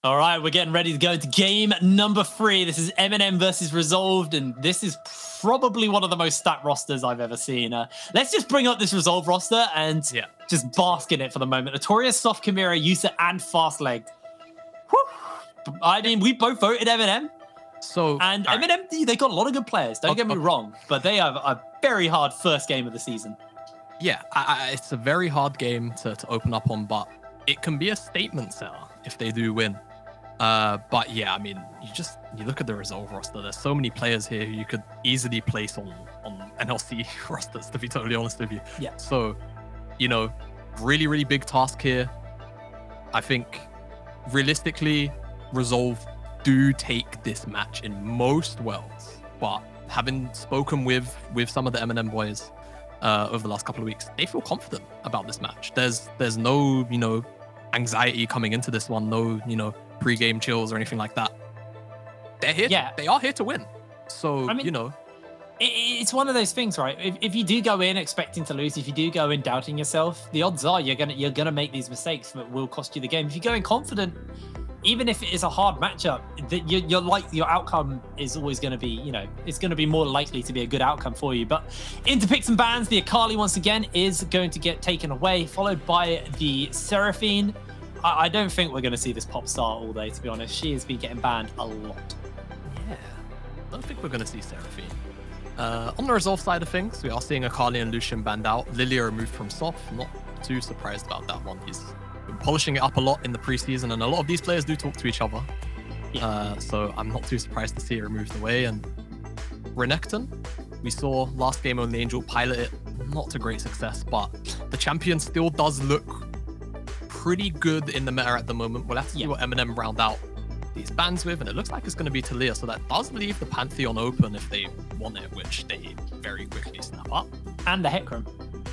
All right, we're getting ready to go to game number 3. This is MNM versus Resolved, and this is probably one of the most stacked rosters I've ever seen. Let's just bring up this Resolve roster and just bask in it for the moment. Notorious, Soft, Chimera, Yusa, and Fastlegged. I mean, we both voted MNM. And MNM, they got a lot of good players. Don't get me wrong, but they have a very hard first game of the season. Yeah, it's a very hard game to open up on, but it can be a statement setter if they do win. But yeah, I mean, you look at the Resolve roster. There's so many players here who you could easily place on NLC rosters, to be totally honest with you. Yeah. So, really, really big task here. I think realistically, Resolve do take this match in most worlds. But having spoken with some of the MNM boys over the last couple of weeks, they feel confident about this match. There's no, anxiety coming into this one. No, pre-game chills or anything like that. They're here. Yeah. They are here to win. So, it's one of those things, right? If you do go in expecting to lose, if you do go in doubting yourself, the odds are you're gonna make these mistakes that will cost you the game. If you go in confident, even if it is a hard matchup, your outcome is always going to be, it's going to be more likely to be a good outcome for you. But into picks and bans, the Akali once again is going to get taken away, followed by the Seraphine. I don't think we're going to see this pop star all day, to be honest. She has been getting banned a lot. Yeah, I don't think we're going to see Seraphine. On the Resolve side of things, we are seeing Akali and Lucian banned out. Lilia removed from Soft. Not too surprised about that one. He's been polishing it up a lot in the preseason, and a lot of these players do talk to each other. So I'm not too surprised to see it removed away. And Renekton, we saw last game on the Angel pilot it. Not to great success, but the champion still does look pretty good in the meta at the moment. We'll have to see what MNM round out these bans with, and it looks like it's going to be Talia, so that does leave the Pantheon open if they want it, which they very quickly snap up. And the Hecarim.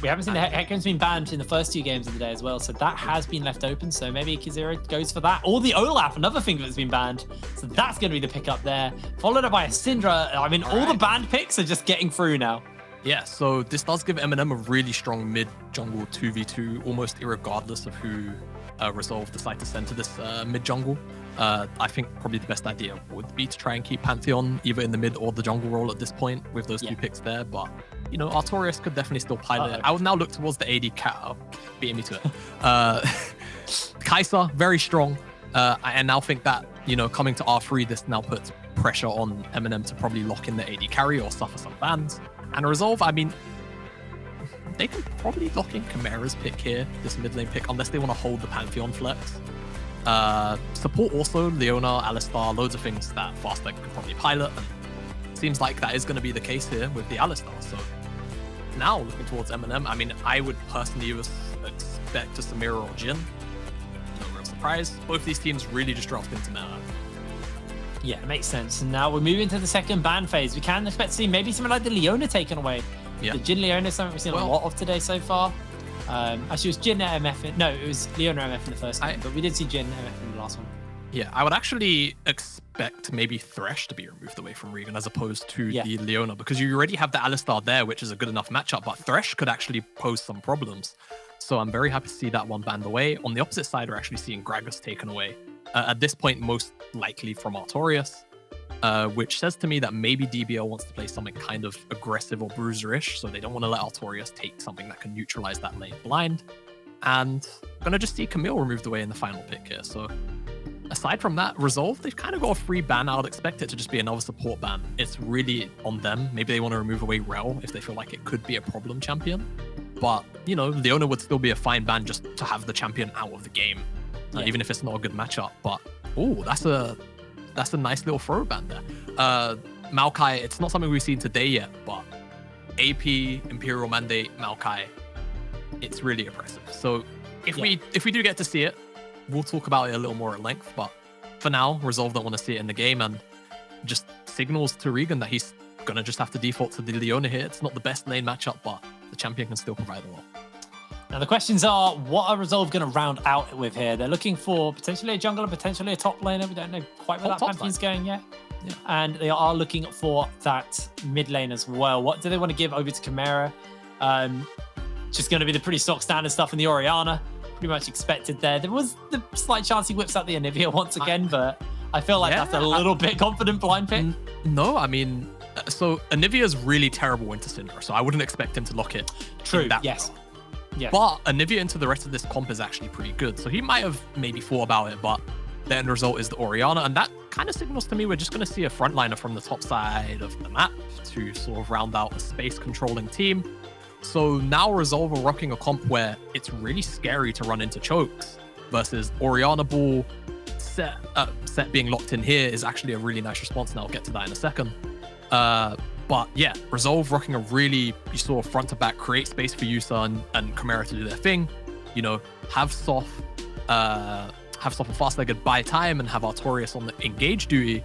We haven't seen the Hecarim's been banned in the first 2 games of the day as well, so that has been left open, so maybe Kazira goes for that. Or the Olaf, another thing that's been banned, so that's going to be the pickup there. Followed up by a Syndra. I mean, all the banned picks are just getting through now. Yeah, so this does give MNM a really strong mid-jungle 2v2, almost irregardless of who Resolve decide to send to this mid-jungle. I think probably the best idea would be to try and keep Pantheon either in the mid or the jungle role at this point with those 2 picks there, but Artorias could definitely still pilot it. I would now look towards the AD cat, beating me to it. Kai'Sa, very strong. I now think that, coming to R3, this now puts pressure on MNM to probably lock in the AD carry or suffer some bans. And Resolve, I mean, they can probably lock in Chimera's pick here, this mid lane pick, unless they want to hold the Pantheon flex. Support also, Leona, Alistar, loads of things that Fastlegged could probably pilot. And seems like that is going to be the case here with the Alistar. So now looking towards MNM, I mean, I would personally expect a Samira or Jhin. No real surprise. Both these teams really just dropped into meta. Yeah, it makes sense. And now we're moving to the second ban phase. We can expect to see maybe something like the Leona taken away. The Jhin Leona is something we've seen a lot of today so far. Actually, it was Jhin MF. No, it was Leona MF in the first game, but we did see Jhin MF in the last one. Yeah, I would actually expect maybe Thresh to be removed away from Regan as opposed to the Leona, because you already have the Alistar there, which is a good enough matchup, but Thresh could actually pose some problems. So I'm very happy to see that one banned away. On the opposite side, we're actually seeing Gragas taken away. At this point, most likely from Artorias, which says to me that maybe DBL wants to play something kind of aggressive or bruiser-ish, so they don't want to let Artorias take something that can neutralize that lane blind. And I'm going to just see Camille removed away in the final pick here. So aside from that, Resolve, they've kind of got a free ban. I would expect it to just be another support ban. It's really on them. Maybe they want to remove away Rel if they feel like it could be a problem champion. But, Leona would still be a fine ban just to have the champion out of the game, even if it's not a good matchup. But, that's a nice little throw ban there. Maokai, it's not something we've seen today yet, but AP, Imperial Mandate, Maokai, it's really impressive. So if we do get to see it, we'll talk about it a little more at length. But for now, Resolve don't want to see it in the game, and just signals to Regan that he's going to just have to default to the Leona here. It's not the best lane matchup, but the champion can still provide a lot. Now the questions are, what are Resolve going to round out with here? They're looking for potentially a jungler, potentially a top laner. We don't know quite where that Pantheon's going yet. And they are looking for that mid lane as well. What do they want to give over to Chimera? Just going to be the pretty stock standard stuff in the Orianna. pretty much expected there. There was the slight chance he whips out the Anivia once again, but I feel like that's a little bit confident blind pick. No, I mean, so Anivia's really terrible into Syndra, so I wouldn't expect him to lock it. True, yes. Yeah. But Anivia into the rest of this comp is actually pretty good, so he might have maybe thought about it, but the end result is the Orianna, and that kind of signals to me we're just going to see a frontliner from the top side of the map to sort of round out a space controlling team. So now Resolve are rocking a comp where it's really scary to run into chokes versus Orianna Ball. Set being locked in here is actually a really nice response, and I'll get to that in a second. But yeah, Resolve rocking a really sort of front to back, create space for Yusa and Chimera to do their thing. You know, have Soft and fast-legged buy time and have Artorias on the engage duty.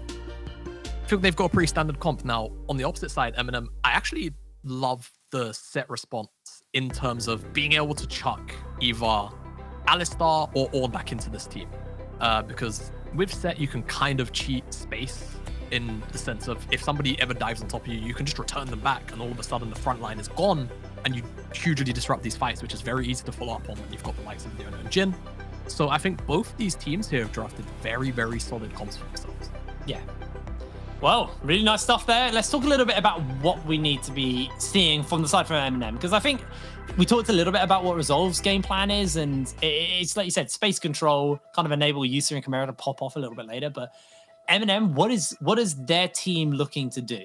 I feel they've got a pretty standard comp. Now, on the opposite side, MNM, I actually love the set response in terms of being able to chuck either Alistar or Ornn back into this team. Because with set, you can kind of cheat space in the sense of if somebody ever dives on top of you, you can just return them back, and all of a sudden the front line is gone, and you hugely disrupt these fights, which is very easy to follow up on when you've got the likes of Leona and Jhin. So I think both these teams here have drafted very, very solid comps for themselves. Yeah. Well, really nice stuff there. Let's talk a little bit about what we need to be seeing from the side from MNM, because I think we talked a little bit about what Resolve's game plan is, and it's like you said, space control, kind of enable Yusa and Chimera to pop off a little bit later. But MNM, what is their team looking to do?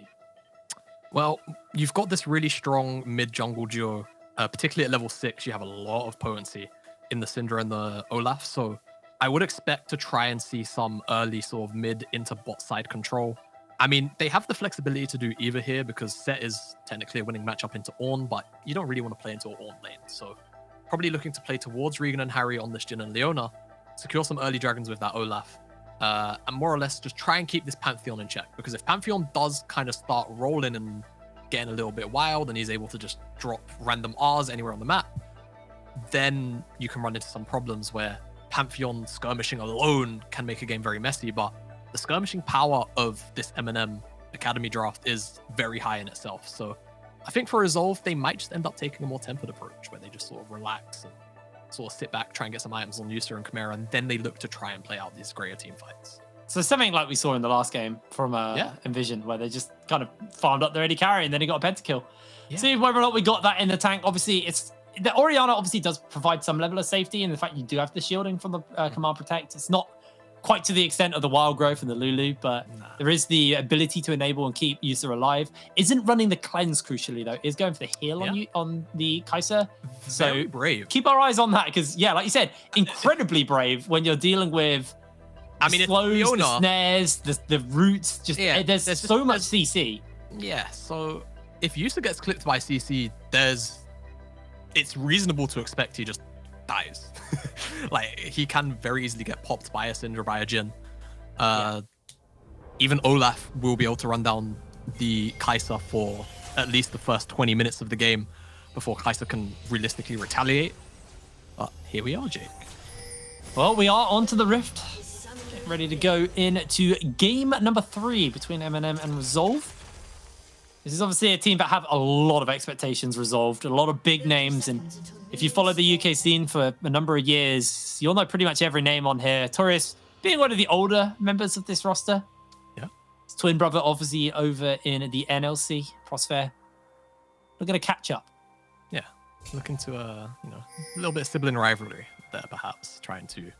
Well, you've got this really strong mid-jungle duo, particularly at level 6. You have a lot of potency in the Syndra and the Olaf, so I would expect to try and see some early sort of mid into bot side control. I mean, they have the flexibility to do either here because Set is technically a winning matchup into Ornn, but you don't really want to play into an Ornn lane. So probably looking to play towards Regan and Harry on this Jhin and Leona, secure some early dragons with that Olaf, and more or less just try and keep this Pantheon in check. Because if Pantheon does kind of start rolling and getting a little bit wild and he's able to just drop random Rs anywhere on the map, then you can run into some problems where Pantheon skirmishing alone can make a game very messy, but the skirmishing power of this MNM Academy draft is very high in itself. So I think for Resolve, they might just end up taking a more tempered approach where they just sort of relax and sort of sit back, try and get some items on Yusa and Chimera, and then they look to try and play out these greater team fights. So something like we saw in the last game from Envision, where they just kind of farmed up their AD carry and then he got a pentakill. Yeah. See whether or not we got that in the tank. Obviously, the Orianna obviously does provide some level of safety, and the fact you do have the shielding from the Command Protect. It's not quite to the extent of the Wild Growth and the Lulu, but there is the ability to enable and keep Yusa alive. Isn't running the cleanse crucially though, is going for the heal on you on the Kai'Sa. So very brave. Keep our eyes on that, because yeah, like you said, incredibly brave when you're dealing with slows, the snares, the roots, there's so much CC. Yeah, so if Yusa gets clipped by CC, it's reasonable to expect he just dies. Like, he can very easily get popped by a Syndra, by a Jhin. Even Olaf will be able to run down the Kai'Sa for at least the first 20 minutes of the game before Kai'Sa can realistically retaliate. But here we are, Jake. Well, we are onto the Rift. Getting ready to go into game number 3 between MNM and Resolve. This is obviously a team that have a lot of expectations resolved, a lot of big names, and if you follow the UK scene for a number of years, you'll know pretty much every name on here. Artorias being one of the older members of this roster. Yeah. His twin brother obviously over in the NLC, Crossfair. We're going to catch up. Yeah, looking to a little bit of sibling rivalry there, perhaps, trying to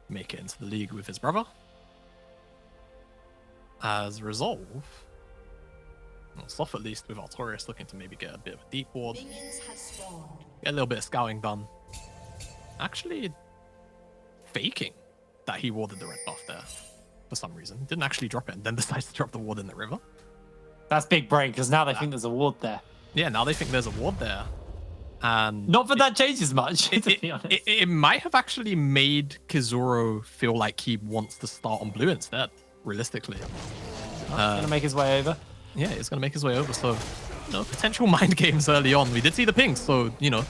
make it into the league with his brother. As Resolve, Soft at least with Artorias looking to maybe get a bit of a deep ward. Get a little bit of scouting done. Actually faking that he warded the red buff there for some reason. Didn't actually drop it and then decides to drop the ward in the river. That's big brain, because now they think there's a ward there. Yeah, now they think there's a ward there. And not that that changes much, to be honest. It might have actually made Kizuro feel like he wants to start on blue instead, realistically. He's going to make his way over. Yeah, he's going to make his way over, so potential mind games early on. We did see the pings, so MNM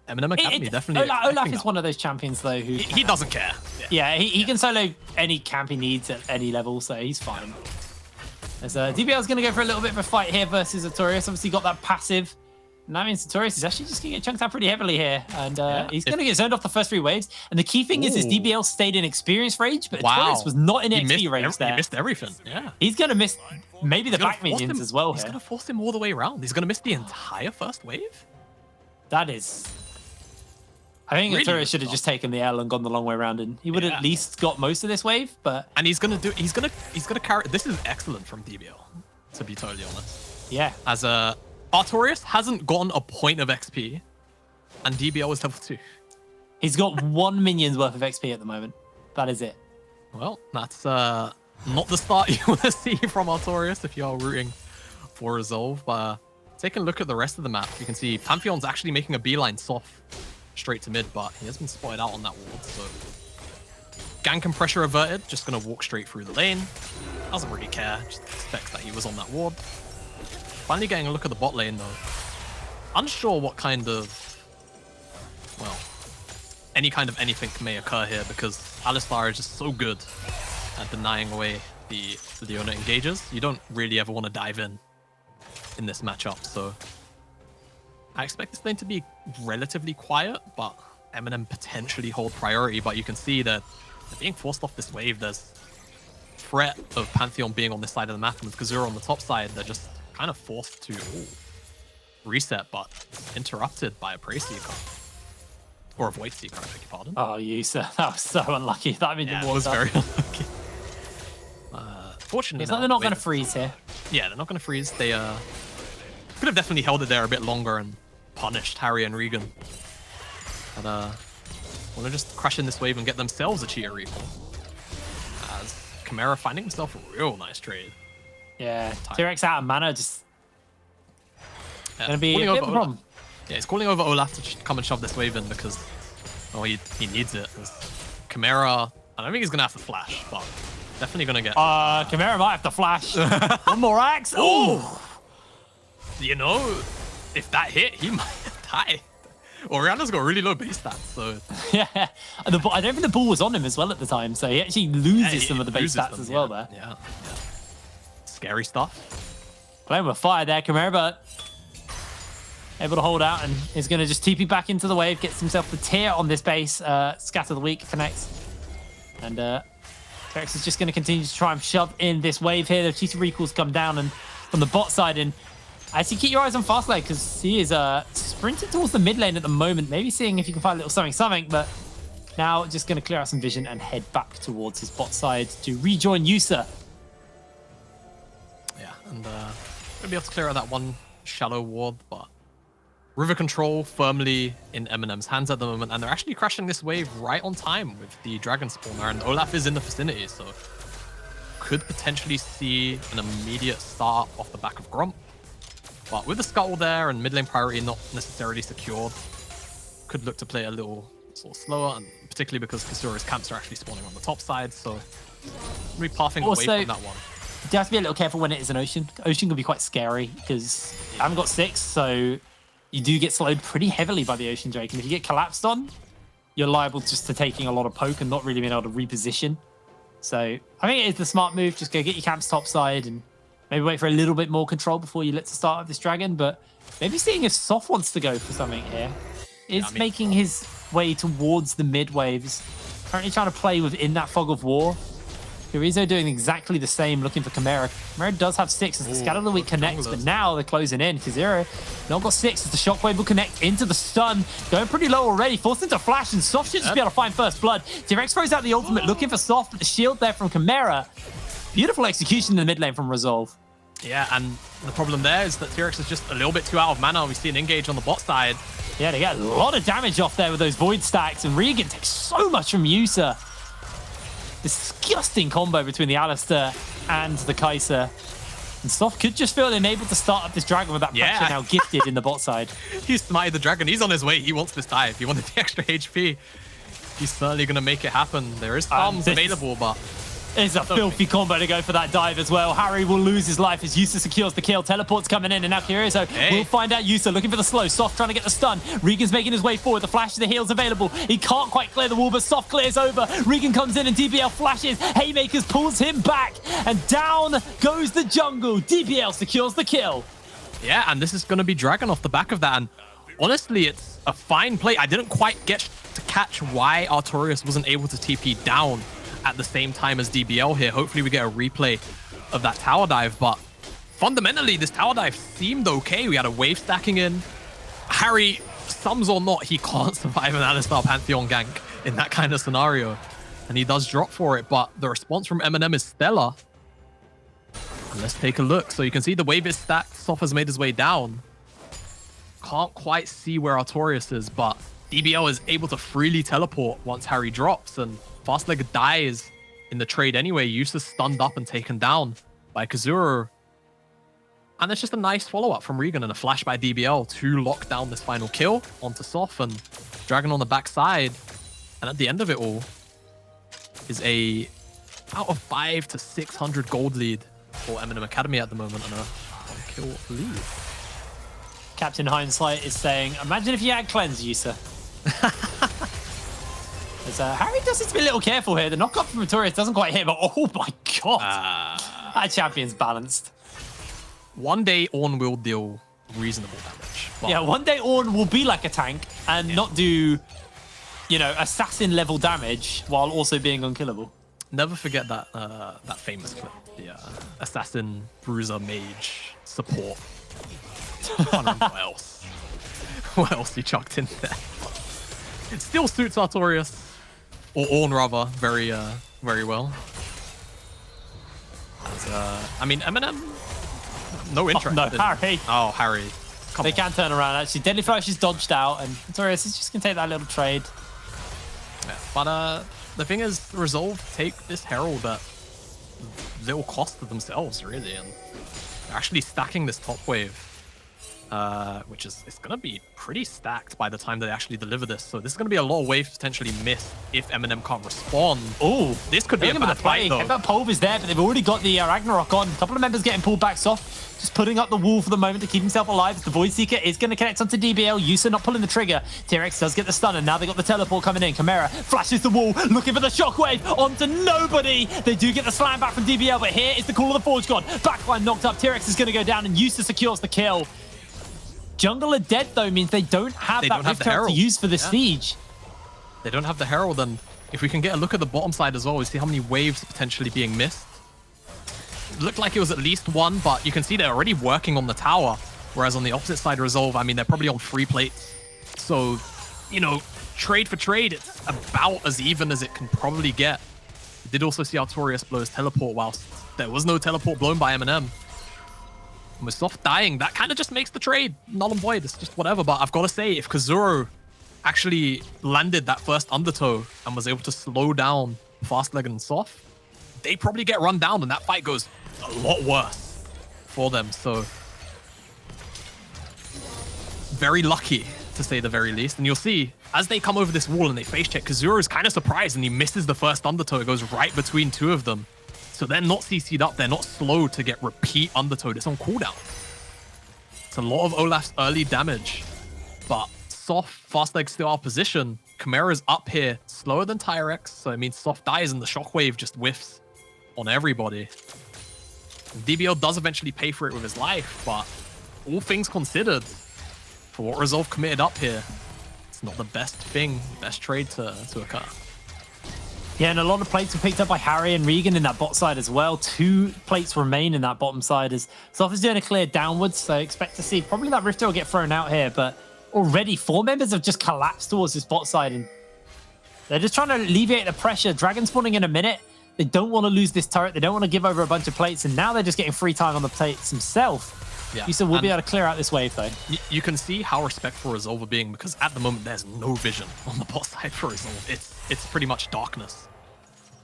Academy definitely. Olaf is one of those champions though who he doesn't care. Yeah, he can solo any camp he needs at any level, so he's fine. As DBL's going to go for a little bit of a fight here versus Artorias. Obviously got that passive And that means Sartorius is actually just going to get chunked out pretty heavily here. And he's going to get zoned off the first 3 waves. And the key thing is DBL stayed in experience range, but Sartorius was not in XP range there. He missed everything. Yeah. He's going to miss maybe the back minions as well. He's going to force him all the way around. He's going to miss the entire first wave. That is... I think really Sartorius should have just taken the L and gone the long way around, and he would have at least got most of this wave. But he's gonna carry. This is excellent from DBL, to be totally honest. Yeah. As Artorias hasn't gotten a point of XP, and DBL is level 2. He's got 1 minion's worth of XP at the moment. That is it. Well, that's not the start you want to see from Artorias if you are rooting for Resolve. But taking a look at the rest of the map, you can see Pantheon's actually making a beeline soft straight to mid, but he has been spotted out on that ward, so gank and pressure averted, just gonna walk straight through the lane. Doesn't really care, just expects that he was on that ward. Finally getting a look at the bot lane though. Unsure what kind of, well, any kind of anything may occur here because Alistar is just so good at denying away the Leona engages. You don't really ever want to dive in this matchup, so I expect this lane to be relatively quiet, but Eminem potentially hold priority. But you can see that they're being forced off this wave. There's threat of Pantheon being on this side of the map, and with Kazura on the top side, they're just kind of forced to reset, but interrupted by a Prey Seeker. Or a Void Seeker, I beg your pardon. Oh, Yusa, that was so unlucky. That means it was very unlucky. Fortunately, it's like they're not going to freeze here. Yeah, they're not going to freeze. They could have definitely held it there a bit longer and punished Harry and Regan. But want to just crash in this wave and get themselves a cheater recall. As Chimera finding himself a real nice trade. Yeah, T-Rex out of mana, just gonna be a bit of a problem. Yeah, he's calling over Olaf to come and shove this wave in because, well, he needs it. Chimera, I don't think he's gonna have to flash, but definitely gonna get. Chimera might have to flash. One more axe. Oh. You know, if that hit, he might die. Oriana's got really low base stats, so... Yeah, I don't think the ball was on him as well at the time, so he actually loses some of the base stats as well there. Yeah. Scary stuff. Playing with fire there, Chimera, but able to hold out, and he's going to just TP back into the wave, gets himself the tier on this base. Scatter the Weak connects. And T-Rex is just going to continue to try and shove in this wave here. The cheater recalls come down, and from the bot side, and I see keep your eyes on Fastlane because he is sprinting towards the mid lane at the moment, maybe seeing if you can find a little something, but now just going to clear out some vision and head back towards his bot side to rejoin Yusa. Yeah, and going to be able to clear out that one shallow ward, but river control firmly in Eminem's hands at the moment, and they're actually crashing this wave right on time with the dragon spawner, and Olaf is in the vicinity, so could potentially see an immediate start off the back of Gromp. But with the scuttle there and mid lane priority not necessarily secured, could look to play a little sort of slower, and particularly because Kasura's camps are actually spawning on the top side, so we'll be pathing away from that one. You have to be a little careful when it is an Ocean. Ocean can be quite scary because I haven't got 6, so you do get slowed pretty heavily by the Ocean Drake, and if you get collapsed on, you're liable just to taking a lot of poke and not really being able to reposition. So I think it is the smart move. Just go get your camps top side and maybe wait for a little bit more control before you look to start up this dragon. But maybe seeing if Soft wants to go for something here. Is making his way towards the mid waves. Currently trying to play within that fog of war. Kirizo doing exactly the same, looking for Chimera. Chimera does have 6 as the Scatter of the Weak connects, but now they're closing in. Kazura not got 6 as the Shockwave will connect into the stun. Going pretty low already, forced into flash, and Soft should just be able to find first blood. T-Rex throws out the ultimate, looking for Soft, but the shield there from Chimera. Beautiful execution in the mid lane from Resolve. Yeah, and the problem there is that T-Rex is just a little bit too out of mana. We see an engage on the bot side. Yeah, they get a lot of damage off there with those Void stacks, and Regan takes so much from Yusa. Disgusting combo between the Alistar and the Kai'Sa. And Soft could just feel enabled to start up this dragon with that pressure now gifted in the bot side. He's smited the dragon. He's on his way. He wants this dive. He wanted the extra HP. He's certainly going to make it happen. There is farms available, but... It's a filthy combo to go for that dive as well. Harry will lose his life as Yusa secures the kill. Teleport's coming in, and now Kirizo will find out Yusa looking for the slow. Soft trying to get the stun. Regan's making his way forward. The flash to the heal's available. He can't quite clear the wall, but Soft clears over. Regan comes in and DBL flashes. Haymakers pulls him back, and down goes the jungle. DBL secures the kill. Yeah, and this is going to be Dragon off the back of that. And honestly, it's a fine play. I didn't quite get to catch why Artorias wasn't able to TP down at the same time as DBL here. Hopefully we get a replay of that tower dive, but fundamentally this tower dive seemed okay. We had a wave stacking in. Harry, sums or not, he can't survive an Alistar Pantheon gank in that kind of scenario, and he does drop for it, but the response from MNM is stellar. And let's take a look. So you can see the wave is stacked. Soph has made his way down. Can't quite see where Artorias is, but DBL is able to freely teleport once Harry drops, and Fastleg dies in the trade anyway. Yus is stunned up and taken down by Kazuro. And it's just a nice follow-up from Regan and a flash by DBL to lock down this final kill onto Soph, and Dragon on the backside. And at the end of it all is a out of 500 to 600 gold lead for MNM Academy at the moment, and a 1 kill lead. Captain Hindsight is saying, imagine if you had cleanse, Yusa. Harry does need to be a little careful here. The knock-up from Artorias doesn't quite hit, but oh my god. That champion's balanced. One day Ornn will deal reasonable damage. Yeah, one day Ornn will be like a tank and not do, you know, assassin level damage while also being unkillable. Never forget that that famous clip. The assassin, bruiser, mage, support. I don't know what else. What else he chucked in there? It still suits Artorias, or Ornn rather, very well. I mean, MNM, no interest. Oh, no, Harry. Oh, Harry. They can turn around, actually. Deadly Flash is dodged out, and Artorias is just going to take that little trade. Yeah, but the thing is, Resolve take this Herald at little cost to themselves, really, and they're actually stacking this top wave, which is it's going to be pretty stacked by the time they actually deliver this. So this is going to be a lot of waves potentially missed if MNM can't respond. Oh, this could be a bad fight, though. Pulve is there, but they've already got the Ragnarok on. A couple of members getting pulled back soft. Just putting up the wall for the moment to keep himself alive. The Void Seeker is going to connect onto DBL. Yusa not pulling the trigger. T-Rex does get the stun, and now they got the teleport coming in. Chimera flashes the wall, looking for the shockwave onto nobody. They do get the slam back from DBL, but here is the call of the Forge God. Backline knocked up. T-Rex is going to go down, and Yusa secures the kill. Jungler dead, though, means they don't have that Rift Herald to use for the siege. They don't have the Herald, and if we can get a look at the bottom side as well, we see how many waves potentially being missed. It looked like it was at least one, but you can see they're already working on the tower, whereas on the opposite side, Resolve, I mean, they're probably on 3 plates. So, you know, trade for trade, it's about as even as it can probably get. We did also see Artorias blow his teleport, whilst there was no teleport blown by MNM. And with Soph dying, that kind of just makes the trade null and void. It's just whatever. But I've got to say, if Kazuro actually landed that first undertow and was able to slow down Fastleg and Soph, they probably get run down, and that fight goes a lot worse for them. So very lucky, to say the very least. And you'll see, as they come over this wall and they face check, Kazuro is kind of surprised and he misses the first undertow. It goes right between 2 of them. So they're not CC'd up, they're not slow to get repeat undertowed. It's on cooldown. It's a lot of Olaf's early damage, but Soph, Fastleg still out of position. Chimera's up here, slower than Tyrex, so it means Soph dies and the shockwave just whiffs on everybody. And DBL does eventually pay for it with his life, but all things considered, for what Resolve committed up here, it's not the best thing, best trade to occur. Yeah, and a lot of plates were picked up by Harry and Regan in that bot side as well. 2 plates remain in that bottom side as Soph is doing a clear downwards, so expect to see probably that Rifter will get thrown out here, but already 4 members have just collapsed towards this bot side, and they're just trying to alleviate the pressure. Dragon spawning in a minute. They don't want to lose this turret. They don't want to give over a bunch of plates, and now they're just getting free time on the plates themselves. Yeah, Yusa will be able to clear out this wave, though. You can see how respectful Resolve are being, because at the moment, there's no vision on the bot side for Resolve. It's pretty much darkness.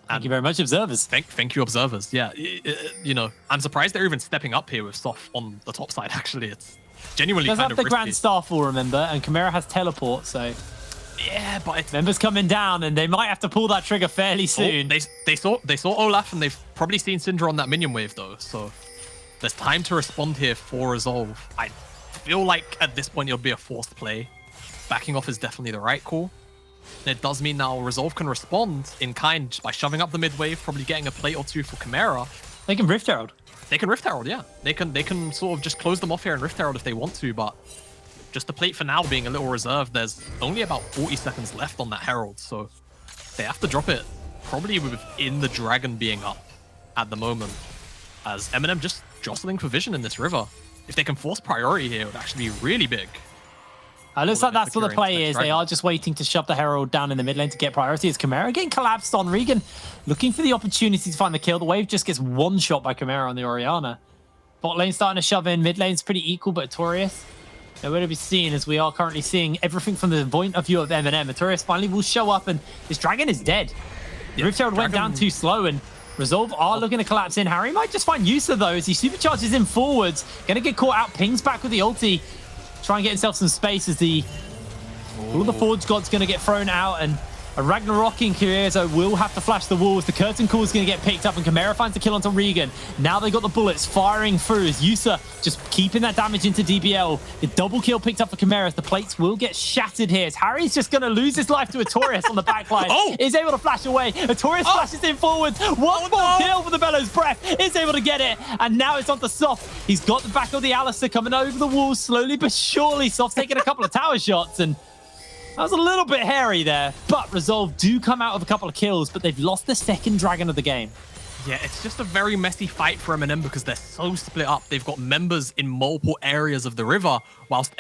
Thank you very much, observers. Thank you, observers. Yeah, you know, I'm surprised they're even stepping up here with Soph on the top side, actually. It's genuinely kind of risky. Does have the Grand Starfall, remember, and Chimera has teleport, so... Yeah, but it's... Members coming down, and they might have to pull that trigger fairly soon. Oh, they saw Olaf, and they've probably seen Syndra on that minion wave, though, so... There's time to respond here for Resolve. I feel like at this point, it'll be a forced play. Backing off is definitely the right call. And it does mean now Resolve can respond in kind by shoving up the mid wave, probably getting a plate or 2 for Chimera. They can Rift Herald. They can Rift Herald, yeah. They can sort of just close them off here and Rift Herald if they want to, but just the plate for now being a little reserved, there's only about 40 seconds left on that Herald, so they have to drop it probably within the Dragon being up at the moment, as MNM just jostling for vision in this river. If they can force priority here, it would actually be really big. It looks like that's what the play is. They are just waiting to shove the Herald down in the mid lane to get priority. As Chimera getting collapsed on Regan, looking for the opportunity to find the kill. The wave just gets one shot by Chimera on the Orianna. Bot lane starting to shove in. Mid lane's pretty equal, but Artorias nowhere to be seen, as we are currently seeing everything from the point of view of MNM. Artorias finally will show up, and this Dragon is dead. Yeah, Rift Herald went down too slow, and Resolve are looking to collapse in. Harry might just find use of those. He supercharges in forwards. Gonna get caught out. Pings back with the ulti. Try and get himself some space as all the Forge God's going to get thrown out, and a Ragnarok-ing Curioso will have to flash the walls. The Curtain Call is going to get picked up, and Chimera finds the kill onto Regan. Now they got the bullets firing through as Yusa just keeping that damage into DBL. The double kill picked up for Chimera. The plates will get shattered here as Harry's just going to lose his life to Artorias on the backline. Is able to flash away. Artorias flashes in forwards. One more kill for the Bellows Breath. Is able to get it, and now it's onto Soft. He's got the back of the Alistar coming over the walls slowly but surely. Soft's taking a couple of tower shots, and that was a little bit hairy there, but Resolve do come out with a couple of kills, but they've lost the second Dragon of the game. Yeah, it's just a very messy fight for MNM because they're so split up. They've got members in multiple areas of the river, whilst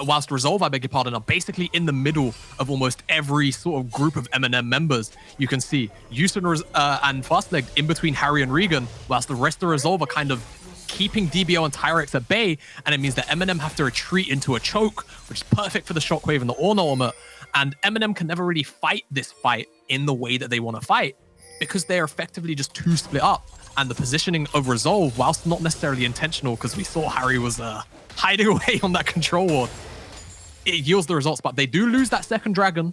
whilst Resolve, I beg your pardon, are basically in the middle of almost every sort of group of MNM members. You can see Yusun and Fastleg in between Harry and Regan, whilst the rest of Resolve are kind of keeping DBO and Tyrex at bay, and it means that MNM have to retreat into a choke, which is perfect for the Shockwave and the Ornn Ultimate, and MNM can never really fight this fight in the way that they want to fight because they're effectively just too split up, and the positioning of Resolve, whilst not necessarily intentional because we saw Harry was hiding away on that control ward, it yields the results, but they do lose that second Dragon.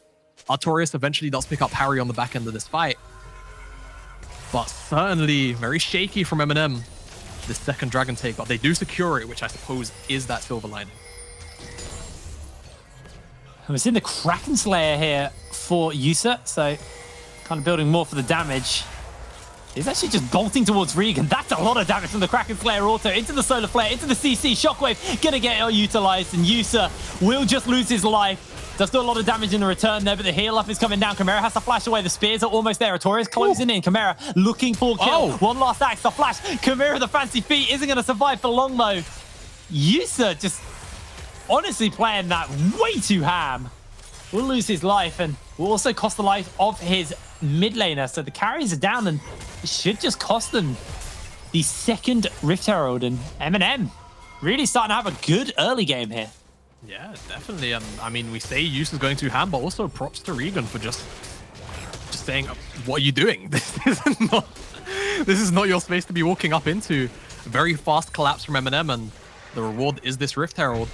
Artorias eventually does pick up Harry on the back end of this fight, but certainly very shaky from MNM. This second Dragon take, but they do secure it, which I suppose is that silver lining. And we're seeing the Kraken Slayer here for Yusa, so kind of building more for the damage. He's actually just bolting towards Regan. That's a lot of damage from the Kraken Slayer auto into the Solar Flare, into the CC. Shockwave gonna get utilized, and Yusa will just lose his life. Does do a lot of damage in the return there, but the heal up is coming down. Chimera has to flash away. The spears are almost there. Artorias closing in. Chimera looking for kill. One last axe to flash. Chimera, the fancy feet, isn't going to survive for long though. Yusa just honestly playing that way too ham. Will lose his life, and will also cost the life of his mid laner. So the carries are down, and it should just cost them the second Rift Herald, and MNM really starting to have a good early game here. Yeah, definitely. I mean, we say Yusa is going to ham, but also props to Regan for just saying, what are you doing? This is not your space to be walking up into. A very fast collapse from MNM, and the reward is this Rift Herald.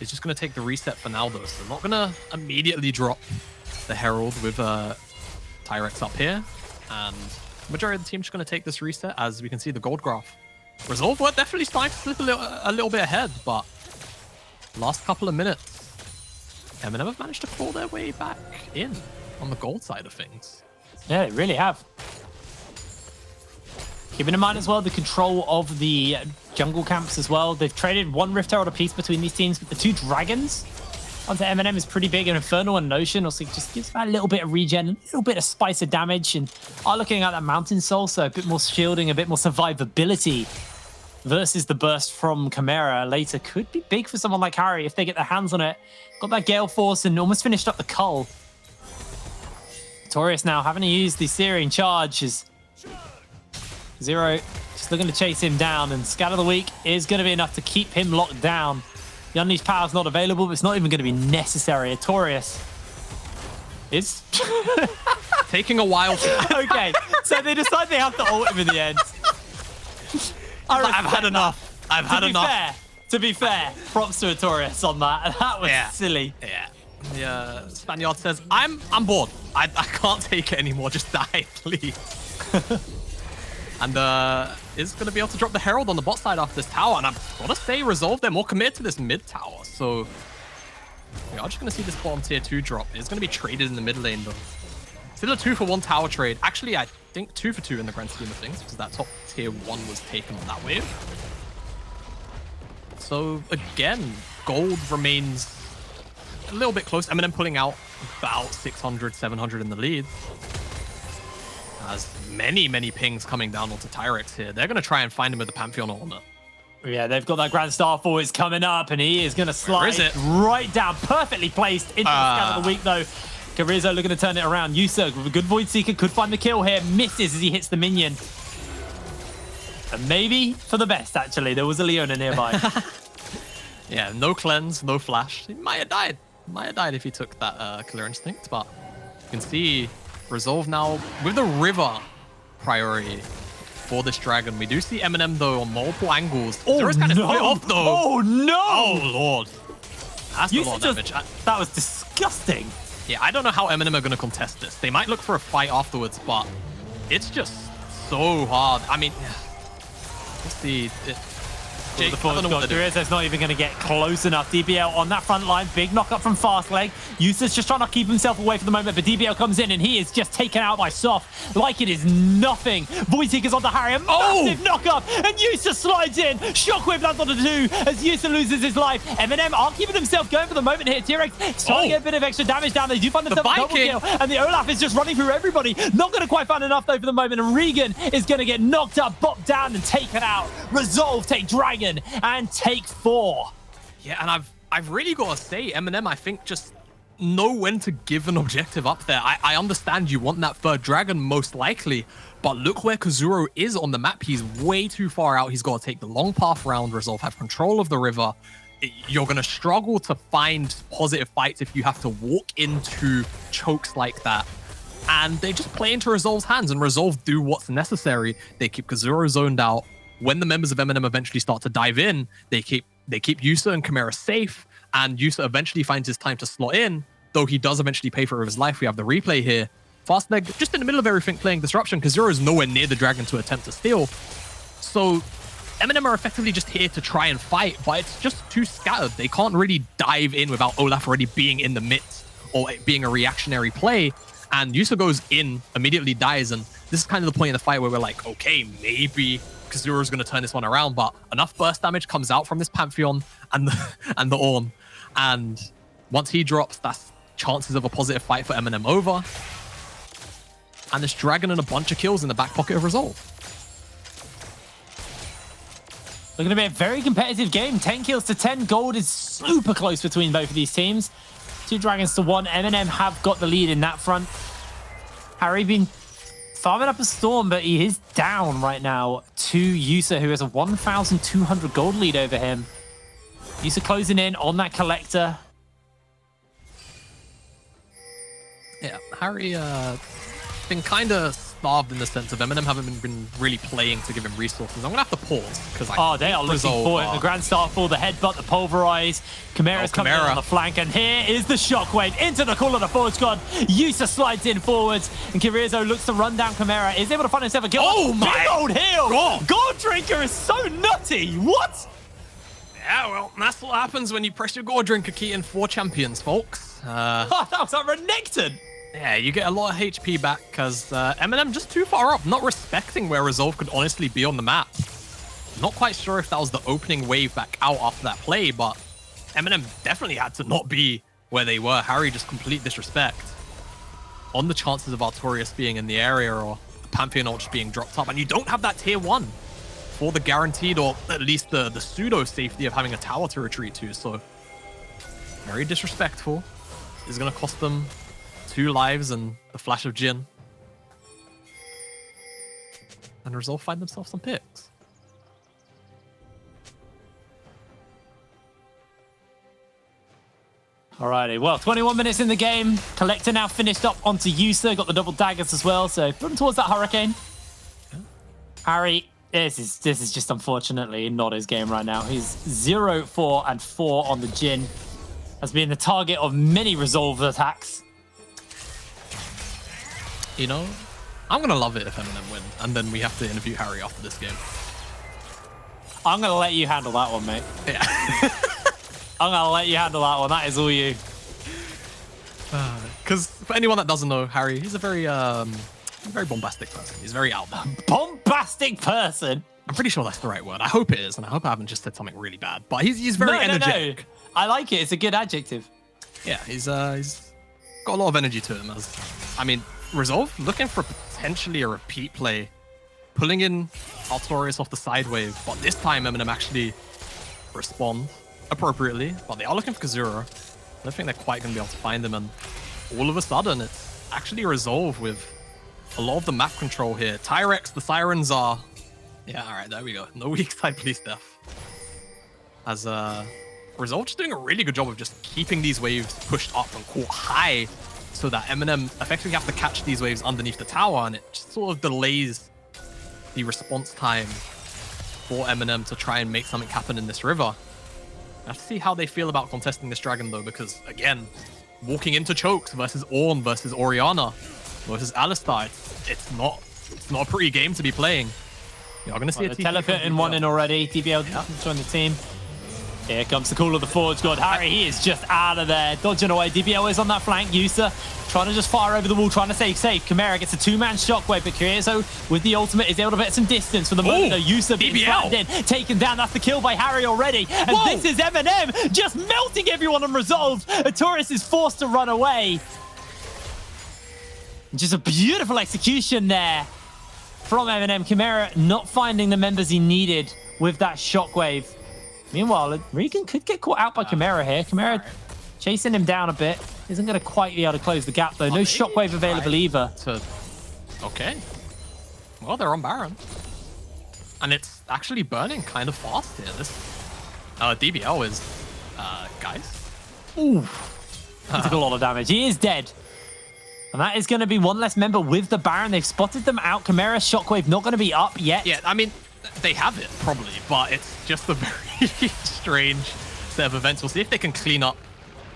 It's just going to take the reset for now, though, so I'm not going to immediately drop the Herald with Tyrex up here, and the majority of the team is just going to take this reset, as we can see the gold graph. Resolve were definitely starting to slip a little bit ahead, but last couple of minutes, MNM have managed to claw their way back in on the gold side of things. Yeah, they really have. Keeping in mind as well the control of the jungle camps as well. They've traded one Rift Herald apiece between these teams, but the two Dragons onto MNM is pretty big, and Infernal and Notion also just gives that a little bit of regen, a little bit of spice of damage, and are looking at that Mountain Soul, so a bit more shielding, a bit more survivability versus the burst from Chimera later could be big for someone like Harry if they get their hands on it. Got that Gale Force and almost finished up the Cull. Artorias now having to use the Searing Charge as Zero just looking to chase him down, and Scatter the Weak is going to be enough to keep him locked down. The Unleashed Power's not available, but it's not even going to be necessary. Artorias is taking a while. Okay, so they decide they have to ult him in the end. I've had enough. I've had enough. To be fair, props to Artorias on that. That was silly. Yeah. The Spaniard says, I'm bored. I can't take it anymore. Just die, please. And is going to be able to drop the Herald on the bot side after this tower. And I've got to say, Resolve, they're more committed to this mid tower. So we are just going to see this bottom tier 2 drop. It's going to be traded in the mid lane, though. Still a 2-for-1 tower trade. Actually, I think 2 for 2 in the grand scheme of things, because that top tier 1 was taken on that wave. So again, gold remains a little bit close. Eminem pulling out about 600, 700 in the lead. Has many, many pings coming down onto Tyrex here. They're going to try and find him with the Pantheon Ultimate. Yeah, they've got that Grand Star forwards coming up, and he is going to slide right down. Perfectly placed into the scan of the week, though. Carrizo looking to turn it around. Yusa with a good Void Seeker could find the kill here. Misses as he hits the minion. And maybe for the best, actually. There was a Leona nearby. Yeah, no cleanse, no flash. He might have died. Might have died if he took that Killer Instinct, but you can see Resolve now with the River priority for this Dragon. We do see Eminem, though, on multiple angles. Oh, Zero's kind of no. split off, though. Oh, no. Oh, Lord. That's a lot of damage. That was disgusting. Yeah, I don't know how Eminem are going to contest this. They might look for a fight afterwards, but it's just so hard. I mean, let's see. Jake, I don't know what It's not even going to get close enough. DBL on that front line. Big knock up from Fastleg. Yusa's just trying to keep himself away for the moment, but DBL comes in and he is just taken out by Soft like it is nothing. Void Seeker's on the Harry. A massive knock up, and Yusa slides in. Shockwave lands on the 2 as Yusa loses his life. Eminem are keeping himself going for the moment here. T-Rex trying to get a bit of extra damage down. They do find themselves a double kill, and the Olaf is just running through everybody. Not going to quite find enough, though, for the moment, and Regan is going to get knocked up, bopped down, and taken out. Resolve take Dragon and take 4. Yeah, and I've really got to say, Eminem, I think, just know when to give an objective up there. I understand you want that 3rd Dragon, most likely, but look where Kazuro is on the map. He's way too far out. He's got to take the long path around. Resolve have control of the river. You're going to struggle to find positive fights if you have to walk into chokes like that. And they just play into Resolve's hands, and Resolve do what's necessary. They keep Kazuro zoned out. When the members of Eminem eventually start to dive in, they keep Yusa and Chimera safe, and Yusa eventually finds his time to slot in, though he does eventually pay for it with his life. We have the replay here. Fastleg just in the middle of everything playing Disruption, because Zero is nowhere near the Dragon to attempt to steal. So Eminem are effectively just here to try and fight, but it's just too scattered. They can't really dive in without Olaf already being in the midst or it being a reactionary play. And Yusa goes in, immediately dies, and this is kind of the point in the fight where we're like, okay, maybe Kazuro's going to turn this one around, but enough burst damage comes out from this Pantheon and the Ornn, and once he drops, that's chances of a positive fight for Eminem over. And this Dragon and a bunch of kills in the back pocket of Resolve. Looking to be a very competitive game. 10 kills to 10. Gold is super close between both of these teams. 2 Dragons to 1. Eminem have got the lead in that front. Harry been farming up a Storm, but he is down right now to Yusa, who has a 1,200 gold lead over him. Yusa closing in on that Collector. Yeah, Harry been kind of starved in the sense of Eminem haven't been really playing to give him resources. I'm going to have to pause because they are looking for it. The Grand Star for the headbutt, the Pulverize. Chimera's coming in on the flank, and here is the Shockwave into the Call of the Forge God. Yusa slides in forwards, and Kirizo looks to run down Chimera. Is able to find himself a kill. Oh my! Big old heal! God. Gold Drinker is so nutty. What? Yeah, well, that's what happens when you press your Gold Drinker key in 4 champions, folks. That was like Renekton. Yeah, you get a lot of HP back because Eminem just too far up, not respecting where Resolve could honestly be on the map. Not quite sure if that was the opening wave back out after that play, but Eminem definitely had to not be where they were. Harry just complete disrespect on the chances of Artorias being in the area or the Pantheon ult just being dropped up. And you don't have that tier 1 for the guaranteed, or at least the pseudo safety of having a tower to retreat to. So very disrespectful. Is going to cost them 2 lives and the flash of Jhin. And Resolve find themselves some picks. Alrighty, well, 21 minutes in the game. Collector now finished up onto Yusa. Got the double daggers as well, so put him towards that Hurricane. Yeah. Harry, this is just unfortunately not his game right now. He's 0, 4, and 4 on the Jhin. Has been the target of many Resolve attacks. You know, I'm going to love it if Eminem win, and then we have to interview Harry after this game. I'm going to let you handle that one, mate. Yeah. I'm going to let you handle that one. That is all you. Because for anyone that doesn't know Harry, he's a very a very bombastic person. He's very out there. Bombastic person? I'm pretty sure that's the right word. I hope it is, and I hope I haven't just said something really bad. But he's very energetic. No. I like it. It's a good adjective. Yeah, he's got a lot of energy to him. I mean, Resolve looking for potentially a repeat play, pulling in Artorias off the side wave, but this time MNM actually respond appropriately. But they are looking for Kazura. I don't think they're quite going to be able to find him, and all of a sudden it's actually Resolve with a lot of the map control here. Tyrex, the Sirens are... Yeah, all right, there we go. No weak side police death. As Resolve just doing a really good job of just keeping these waves pushed up and caught high so that MNM effectively have to catch these waves underneath the tower, and it just sort of delays the response time for MNM to try and make something happen in this river. I have to see how they feel about contesting this dragon though, because again, walking into chokes versus Ornn versus Orianna versus Alistar, it's not a pretty game to be playing. You're going to see a teleport in one in already. DBL joined the team. Here comes the call of the Forge God. Harry, he is just out of there, dodging away. DBL is on that flank. Yusa trying to just fire over the wall, trying to stay safe. Chimera gets a two-man shockwave, but Curioso with the ultimate is able to get some distance for the moment. No, Yusa being slammed in, taken down. That's the kill by Harry already. And this is MNM just melting everyone on Resolve. Artorias is forced to run away. Just a beautiful execution there from MNM. Chimera not finding the members he needed with that shockwave. Meanwhile, Regan could get caught out by Chimera here. Chimera chasing him down a bit. Isn't going to quite be able to close the gap, though. No shockwave available either. Okay. Well, they're on Baron. And it's actually burning kind of fast here. This DBL is... guys? Ooh. He took a lot of damage. He is dead. And that is going to be one less member with the Baron. They've spotted them out. Chimera's shockwave not going to be up yet. Yeah, I mean, they have it, probably, but it's just a very strange set of events. We'll see if they can clean up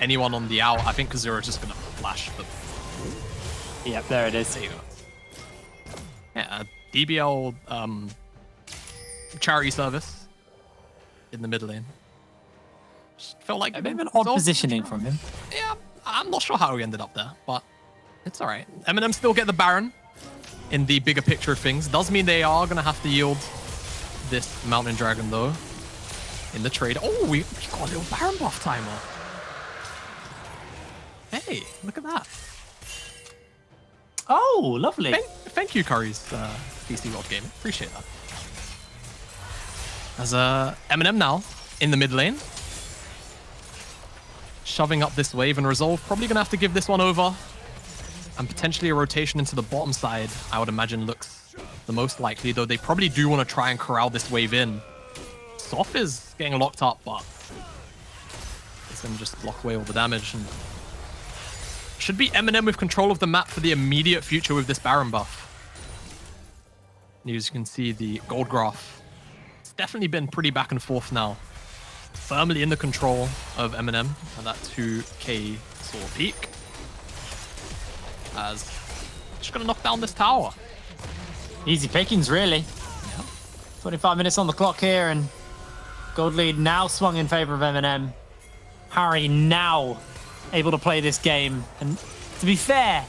anyone on the out. I think Kazura is just going to flash. But... Yep, there it is. There you go. Yeah, DBL charity service in the mid lane. Just felt like a bit of an odd positioning from him. Yeah, I'm not sure how he ended up there, but it's all right. MNM still get the Baron in the bigger picture of things. Does mean they are going to have to yield this Mountain Dragon, though, in the trade. Oh, we got a little Baron buff timer. Hey, look at that. Oh, lovely. Thank you, Curry's PC World Gaming. Appreciate that. As MNM now in the mid lane, shoving up this wave, and Resolve probably going to have to give this one over. And potentially a rotation into the bottom side, I would imagine, looks the most likely, though they probably do want to try and corral this wave in. Soph is getting locked up, but it's going to just block away all the damage. And should be MNM with control of the map for the immediate future with this Baron buff. And as you can see, the gold graph, it's definitely been pretty back and forth now. Firmly in the control of MNM at that 2k sort of peak. As just gonna knock down this tower. Easy pickings, really. Yeah. 25 minutes on the clock here, and gold lead now swung in favor of MNM. Harry now able to play this game, and to be fair,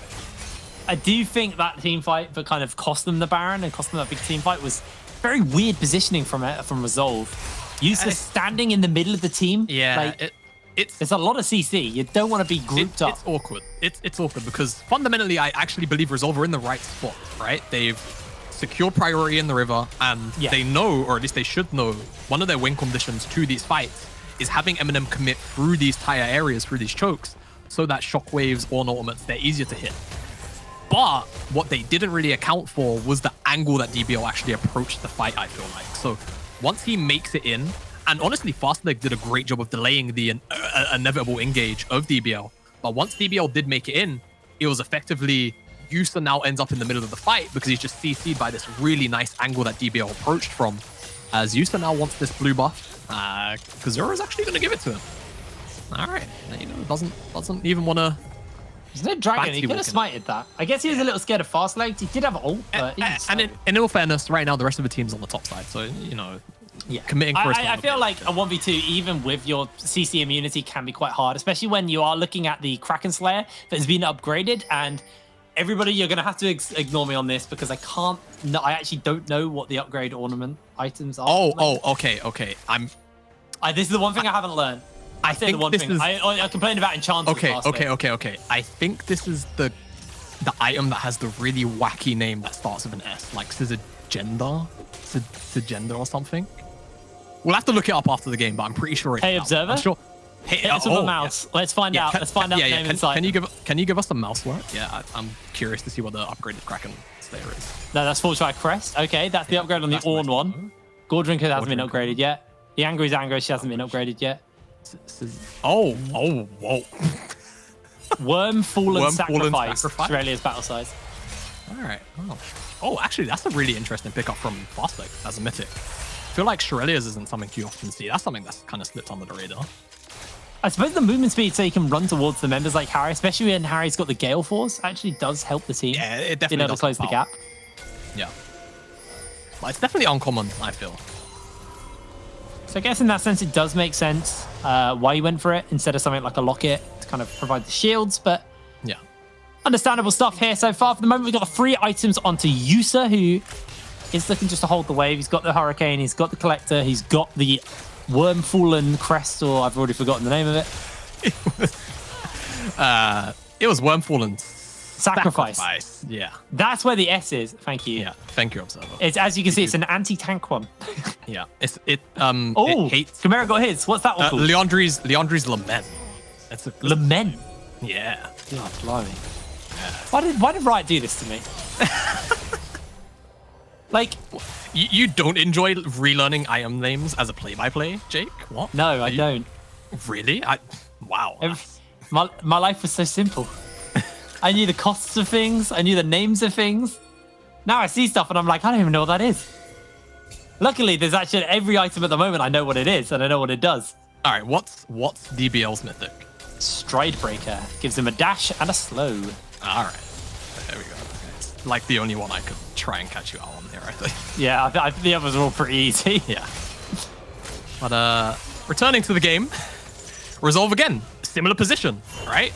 I do think that team fight that kind of cost them the Baron and cost them that big team fight was very weird positioning from Resolve. Useless standing in the middle of the team. Yeah, like, it's a lot of CC. You don't want to be grouped up. It's awkward. It's awkward because fundamentally, I actually believe Resolve are in the right spot, right? They've secured priority in the river, and they know, or at least they should know, one of their win conditions to these fights is having MNM commit through these tire areas, through these chokes, so that shockwaves or ultimates, they're easier to hit. But what they didn't really account for was the angle that DBL actually approached the fight, I feel like. So once he makes it in, and honestly, Fastleg did a great job of delaying the inevitable engage of DBL. But once DBL did make it in, it was effectively Yusa now ends up in the middle of the fight because he's just CC'd by this really nice angle that DBL approached from. As Yusa now wants this blue buff, Kazura is actually going to give it to him. All right, you know, doesn't even want to. There's no dragon. He could have smited that. I guess he was a little scared of Fastleg. He did have ult, but and in all fairness, right now the rest of the team's on the top side, so you know. Yeah, committing for I feel like a 1v2, even with your CC immunity, can be quite hard, especially when you are looking at the Kraken Slayer that has been upgraded, and everybody, you're gonna have to ignore me on this because I can't. No, I actually don't know what the upgrade ornament items are. Okay. This is the one thing I haven't learned. I think the one this thing is. I complained about enchanters. Okay. I think this is the item that has the really wacky name that starts with an S, like Scizagenda or something. We'll have to look it up after the game, but I'm pretty sure it's. Hey, Observer. I'm sure. Hey, it's with a mouse. Yeah. Let's find out. Let's find out the name inside. Can you give us the mouse work? Yeah, I'm curious to see what the upgraded Kraken Slayer is. No, that's Fortify Crest. Okay, that's the upgrade on the Ornn one. Gordrinker hasn't been upgraded yet. The Angry Zangro, she hasn't been upgraded yet. Whoa. Worm Fallen Sacrifice. Aurelia's battle size. All right. Oh, actually, that's a really interesting pickup from Fastleg as a mythic. I feel like Shurelia's isn't something you often see. That's something that's kind of slipped under the radar. I suppose the movement speed so you can run towards the members like Harry, especially when Harry's got the Gale Force, actually does help the team. Yeah, it definitely does close the gap. Yeah. But it's definitely uncommon, I feel. So I guess in that sense, it does make sense why you went for it instead of something like a Locket to kind of provide the shields, but yeah. Understandable stuff here so far. For the moment, we've got the 3 items onto Yusa, who is looking just to hold the wave. He's got the Hurricane, he's got the Collector, he's got the Wormfallen Crest, or I've already forgotten the name of it. It was Wormfallen Sacrifice. Yeah. That's where the S is. Thank you. Yeah. Thank you, Observer. It's, as you can see, it's an anti-tank one. Yeah. It hates. Chimera got his. What's that one called? Leandri's Lament. That's a Lament. Yeah. God, blimey. Yeah. Why did Riot do this to me? Like, you don't enjoy relearning item names as a play-by-play, Jake? What? No, I don't. Really? Wow. My life was so simple. I knew the costs of things. I knew the names of things. Now I see stuff and I'm like, I don't even know what that is. Luckily, there's actually every item at the moment. I know what it is and I know what it does. All right, what's DBL's mythic? Stride Breaker gives him a dash and a slow. All right, there we go. It's like the only one I could try and catch you out on here, I think. Yeah, I think the others are all pretty easy. Yeah. But returning to the game, Resolve again, similar position, right?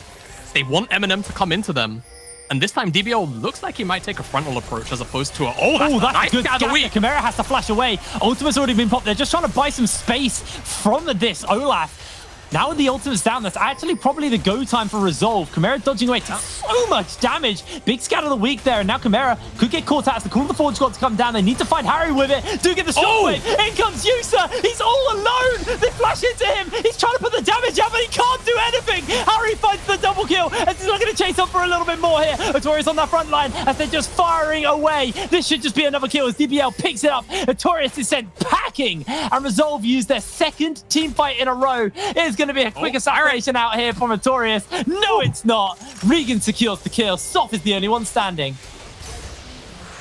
They want Eminem to come into them. And this time, DBL looks like he might take a frontal approach as opposed to that's nice good scatter. Chimera has to flash away. Ultimate's already been popped. They're just trying to buy some space from this Olaf. Now with the ultimate's down, that's actually probably the go time for Resolve. Chimera dodging away to so much damage. Big scatter of the week there, and now Chimera could get caught out as the call of the Forge God to come down. They need to find Harry with it. Do get the shockwave. In comes Yusa. He's all alone. They flash into him. He's trying to put the damage out, but he can't do anything. Harry finds the double kill, and he's not going to chase up for a little bit more here. Notorious on that front line as they're just firing away. This should just be another kill as DBL picks it up. Notorious is sent packing, and Resolve use their second team fight in a row. It is going to be a quick assassination out here from Notorious. No, it's not. Regan secures the kill. Soft is the only one standing.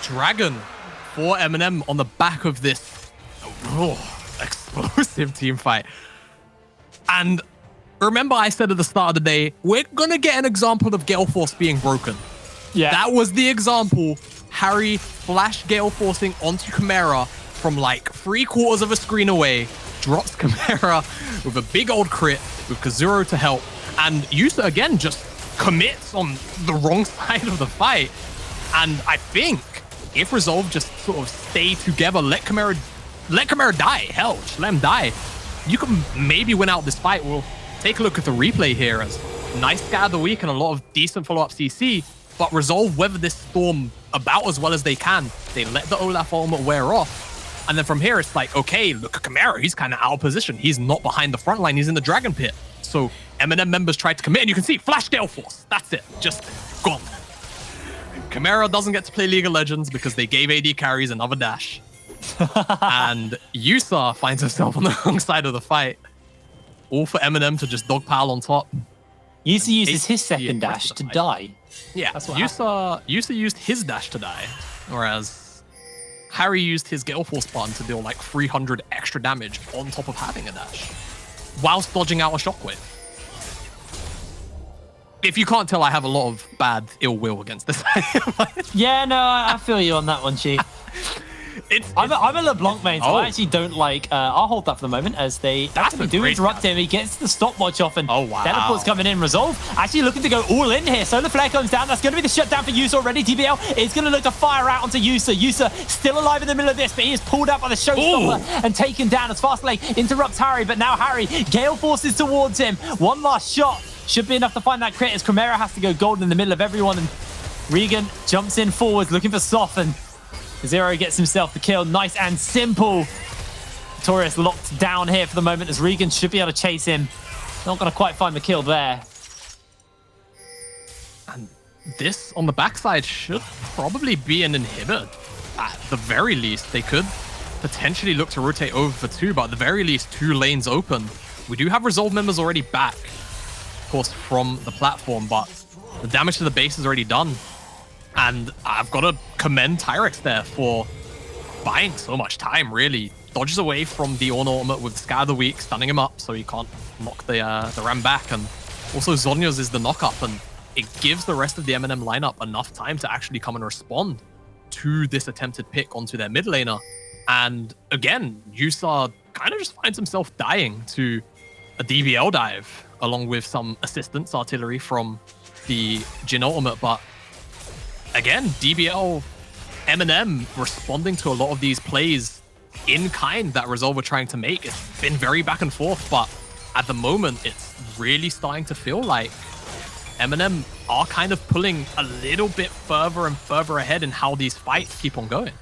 Dragon for Eminem on the back of this explosive team fight. And remember I said at the start of the day, we're going to get an example of Gale Force being broken. Yeah. That was the example. Harry flashed Gale Forcing onto Chimera from like 3/4 of a screen away, drops Chimera with a big old crit with Kazuro to help, and Yusa again just commits on the wrong side of the fight. And I think if Resolve just sort of stay together, let Chimera die, hell, just let him die, you can maybe win out this fight. We'll take a look at the replay here as nice scatter of the week and a lot of decent follow-up CC, but Resolve weather this storm about as well as they can. They let the Olaf ultimate wear off. And then from here, it's like, okay, look at Chimera. He's kind of out of position. He's not behind the front line. He's in the Dragon Pit. So Eminem members tried to commit, and you can see Flash Gale Force. That's it. Just gone. Chimera doesn't get to play League of Legends because they gave AD carries another dash. And Yusa finds himself on the wrong side of the fight. All for Eminem to just dogpile on top. Yusa uses his second dash to die. Yeah, Yusa used his dash to die, whereas Harry used his Gale Force button to deal like 300 extra damage on top of having a dash, whilst dodging out a shockwave. If you can't tell, I have a lot of bad ill will against this. Yeah, no, I feel you on that one, Chief. I'm a LeBlanc main, so I actually don't like... I'll hold that for the moment as they actually do interrupt him. He gets the stopwatch off and teleport's coming in. Resolve actually looking to go all in here. Solar Flare comes down. That's going to be the shutdown for Yusa already. DBL is going to look to fire out onto Yusa. Yusa still alive in the middle of this, but he is pulled out by the Showstopper and taken down as Fastlane interrupts Harry. But now Harry, Gale forces towards him. One last shot should be enough to find that crit as Chimera has to go golden in the middle of everyone. And Regan jumps in forwards looking for Soft, and Zero gets himself the kill. Nice and simple. Notorious locked down here for the moment as Regan should be able to chase him. Not going to quite find the kill there. And this on the backside should probably be an inhibitor. At the very least, they could potentially look to rotate over for 2, but at the very least, 2 lanes open. We do have Resolve members already back, of course, from the platform, but the damage to the base is already done. And I've got to commend Tyrex there for buying so much time, really. Dodges away from the Ornn ultimate with Scatter the Weak, stunning him up so he can't knock the Ram back. And also Zhonya's is the knock-up, and it gives the rest of the MNM lineup enough time to actually come and respond to this attempted pick onto their mid laner. And again, Yusa kind of just finds himself dying to a DBL dive, along with some assistance artillery from the Jhin ultimate. But again, DBL, MNM responding to a lot of these plays in kind that Resolve are trying to make. It's been very back and forth, but at the moment, it's really starting to feel like MNM are kind of pulling a little bit further and further ahead in how these fights keep on going.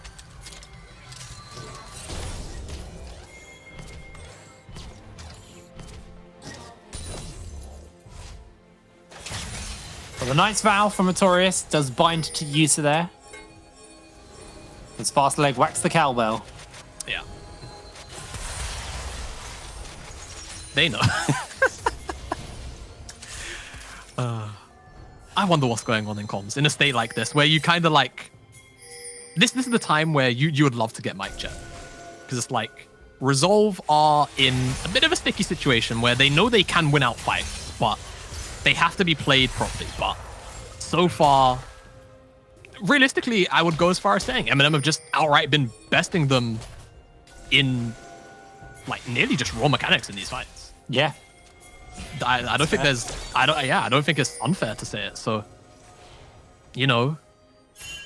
Well, the Knight's Vow from Notorious does bind to Yusa there. As Fastleg whacks the cowbell. Yeah. They know. I wonder what's going on in comms in a state like this, where you kind of like... This is the time where you would love to get Mike Jet. Because it's like, Resolve are in a bit of a sticky situation where they know they can win out fights, but they have to be played properly. But so far, realistically, I would go as far as saying MNM have just outright been besting them in like nearly just raw mechanics in these fights. Yeah. I don't think there's I don't think it's unfair to say it. So, you know,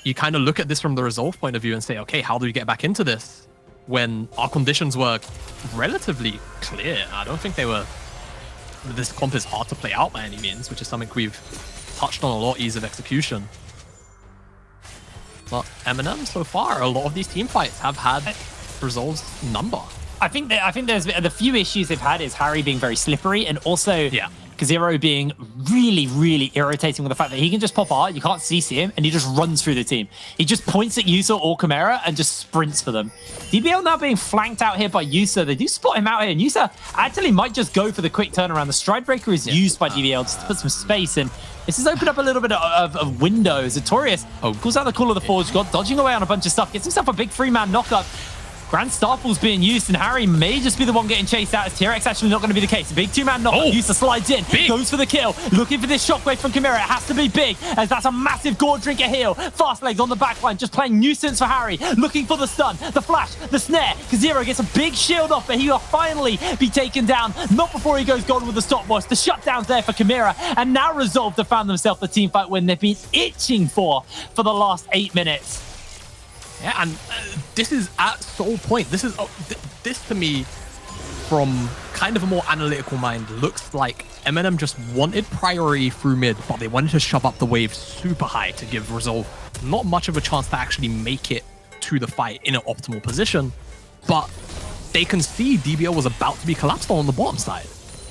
you kind of look at this from the Resolve point of view and say, okay, how do we get back into this when our conditions were relatively clear? I don't think they were. This comp is hard to play out by any means, which is something we've touched on a lot, ease of execution. But MNM so far, a lot of these team fights have had Resolve's number. I think there's the few issues they've had is Harry being very slippery, and also Zero being really, really irritating with the fact that he can just pop out, you can't CC him, and he just runs through the team. He just points at Yusa or Chimera and just sprints for them. DBL now being flanked out here by Yusa. They do spot him out here, and Yusa actually might just go for the quick turnaround. The Stride Breaker is used by DBL just to put some space in. This has opened up a little bit of windows. Notorious calls out the Call of the Forge God, dodging away on a bunch of stuff, gets himself a big 3-man knockup. Grand Starfall's being used, and Harry may just be the one getting chased out, as T-Rex actually not going to be the case. Big 2-man knock, Yusa slides in, goes for the kill, looking for this shockwave from Chimera. It has to be big, as that's a massive Gore Drinker heal. Fast Legs on the backline, just playing nuisance for Harry, looking for the stun, the flash, the snare. Zero gets a big shield off, but he will finally be taken down, not before he goes golden with the stopwatch. The shutdown's there for Chimera, and now Resolve to found themselves the team fight win they've been itching for the last 8 minutes. Yeah, and this is at Soul Point. This is this to me, from kind of a more analytical mind, looks like MNM just wanted priority through mid, but they wanted to shove up the wave super high to give Resolve not much of a chance to actually make it to the fight in an optimal position. But they can see DBL was about to be collapsed on the bottom side.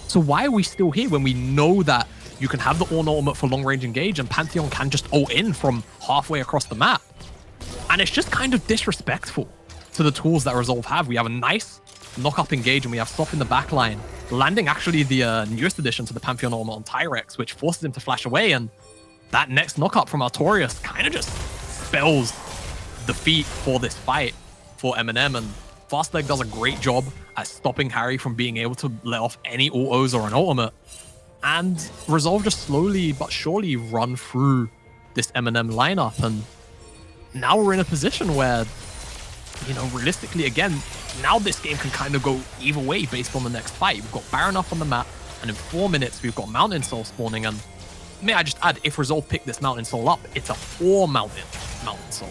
So why are we still here when we know that you can have the Ornn ultimate for long range engage and Pantheon can just ult in from halfway across the map? And it's just kind of disrespectful to the tools that Resolve have. We have a nice knock-up engage, and we have Soft in the backline, landing actually the newest addition to the Pantheon ultimate on Tyrex, which forces him to flash away, and that next knock-up from Artorias kind of just spells defeat for this fight for MNM, and Fastleg does a great job at stopping Harry from being able to let off any autos or an ultimate, and Resolve just slowly but surely run through this MNM lineup, and now we're in a position where you know, realistically, again, now this game can kind of go either way based on the next fight. We've got Baron up on the map, and in 4 minutes, we've got Mountain Soul spawning. And may I just add, if Resolve pick this Mountain Soul up, it's a 4 Mountain Soul.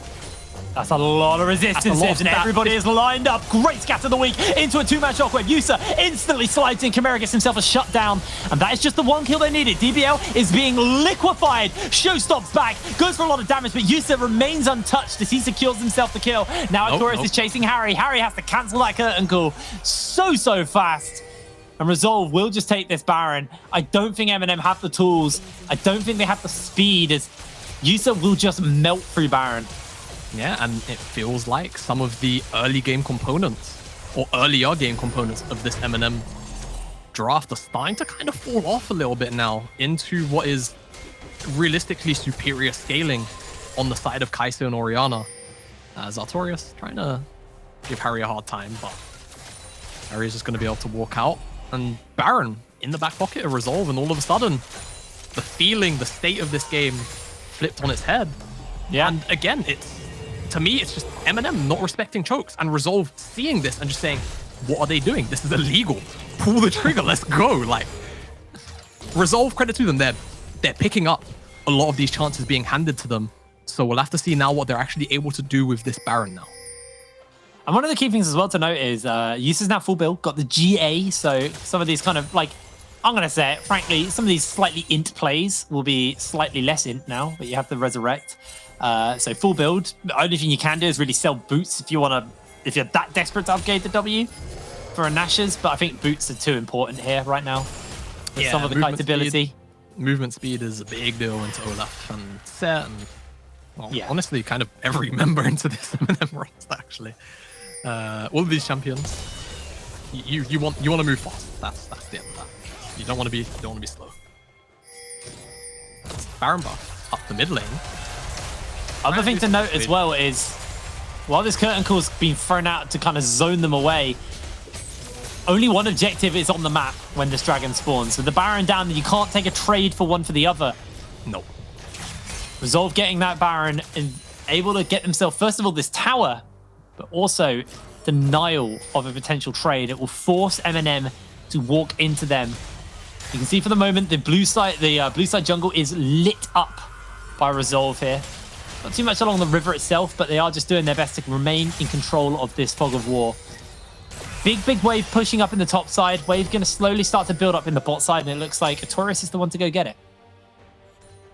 That's a lot of resistance, and everybody is lined up. Great scatter the weak into a 2-man shockwave. Yusa instantly slides in. Chimera gets himself a shutdown, and that is just the 1 kill they needed. DBL is being liquefied. Show stops back, goes for a lot of damage, but Yusa remains untouched as he secures himself the kill. Now Artorias is chasing Harry. Harry has to cancel that curtain call so fast. And Resolve will just take this Baron. I don't think MNM have the tools. I don't think they have the speed, as Yusa will just melt through Baron. Yeah, and it feels like some of the early game components, or earlier game components of this MNM draft are starting to kind of fall off a little bit now into what is realistically superior scaling on the side of Kai'Sa and Orianna. Artorias trying to give Harry a hard time, but Harry is just going to be able to walk out. And Baron in the back pocket of Resolve, and all of a sudden, the feeling, the state of this game flipped on its head. Yeah. And again, to me, it's just MNM not respecting chokes, and Resolve seeing this and just saying, what are they doing? This is illegal. Pull the trigger, let's go. Like, Resolve, credit to them, they're picking up a lot of these chances being handed to them. So we'll have to see now what they're actually able to do with this Baron now. And one of the key things as well to note is Yusa's now full build, got the GA, so some of these kind of, like, I'm going to say it, frankly, some of these slightly int plays will be slightly less int now, but you have to resurrect. So full build, the only thing you can do is really sell boots if you're that desperate to upgrade the W for a Nash's, but I think boots are too important here right now. With some of the kiteability. Movement speed is a big deal into Olaf and Set, and honestly, kind of every member into this MNM roster actually. All of these champions, you want to move fast. That's the end of that. You don't want to be slow. That's Baron buff up the mid lane. Other thing to note as well is, while this curtain call's been thrown out to kind of zone them away, only one objective is on the map when this dragon spawns. So the Baron down, you can't take a trade for one for the other. No. Resolve getting that Baron and able to get themselves, first of all, this tower, but also denial of a potential trade. It will force MNM to walk into them. You can see for the moment the blue side jungle is lit up by Resolve here. Not too much along the river itself, but they are just doing their best to remain in control of this fog of war. Big wave pushing up in the top side. Wave going to slowly start to build up in the bot side, and it looks like Artorias is the one to go get it.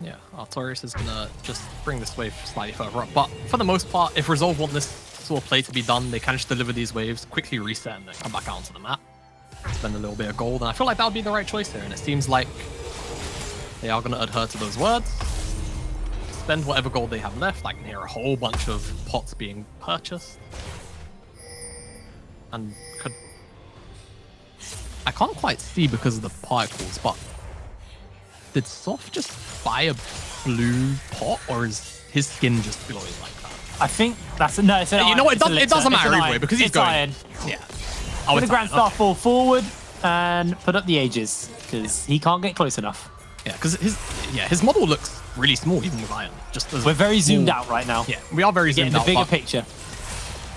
Yeah, Artorias is going to just bring this wave slightly further up. But for the most part, if Resolve want this sort of play to be done, they can just deliver these waves, quickly reset, and then come back out onto the map. Spend a little bit of gold, and I feel like that would be the right choice here. And it seems like they are going to adhere to those words. Spend whatever gold they have left. I can hear a whole bunch of pots being purchased. And I can't quite see because of the particles, but did Soft just buy a blue pot, or is his skin just glowing like that? I think that's no. It's you know what? It doesn't matter either way because he's going. Iron. Yeah. Put the Grand Star fall forward and put up the ages because he can't get close enough. Yeah, because his model looks really small even with Iron. We're very zoomed out right now. Yeah, we are very zoomed out. The bigger picture.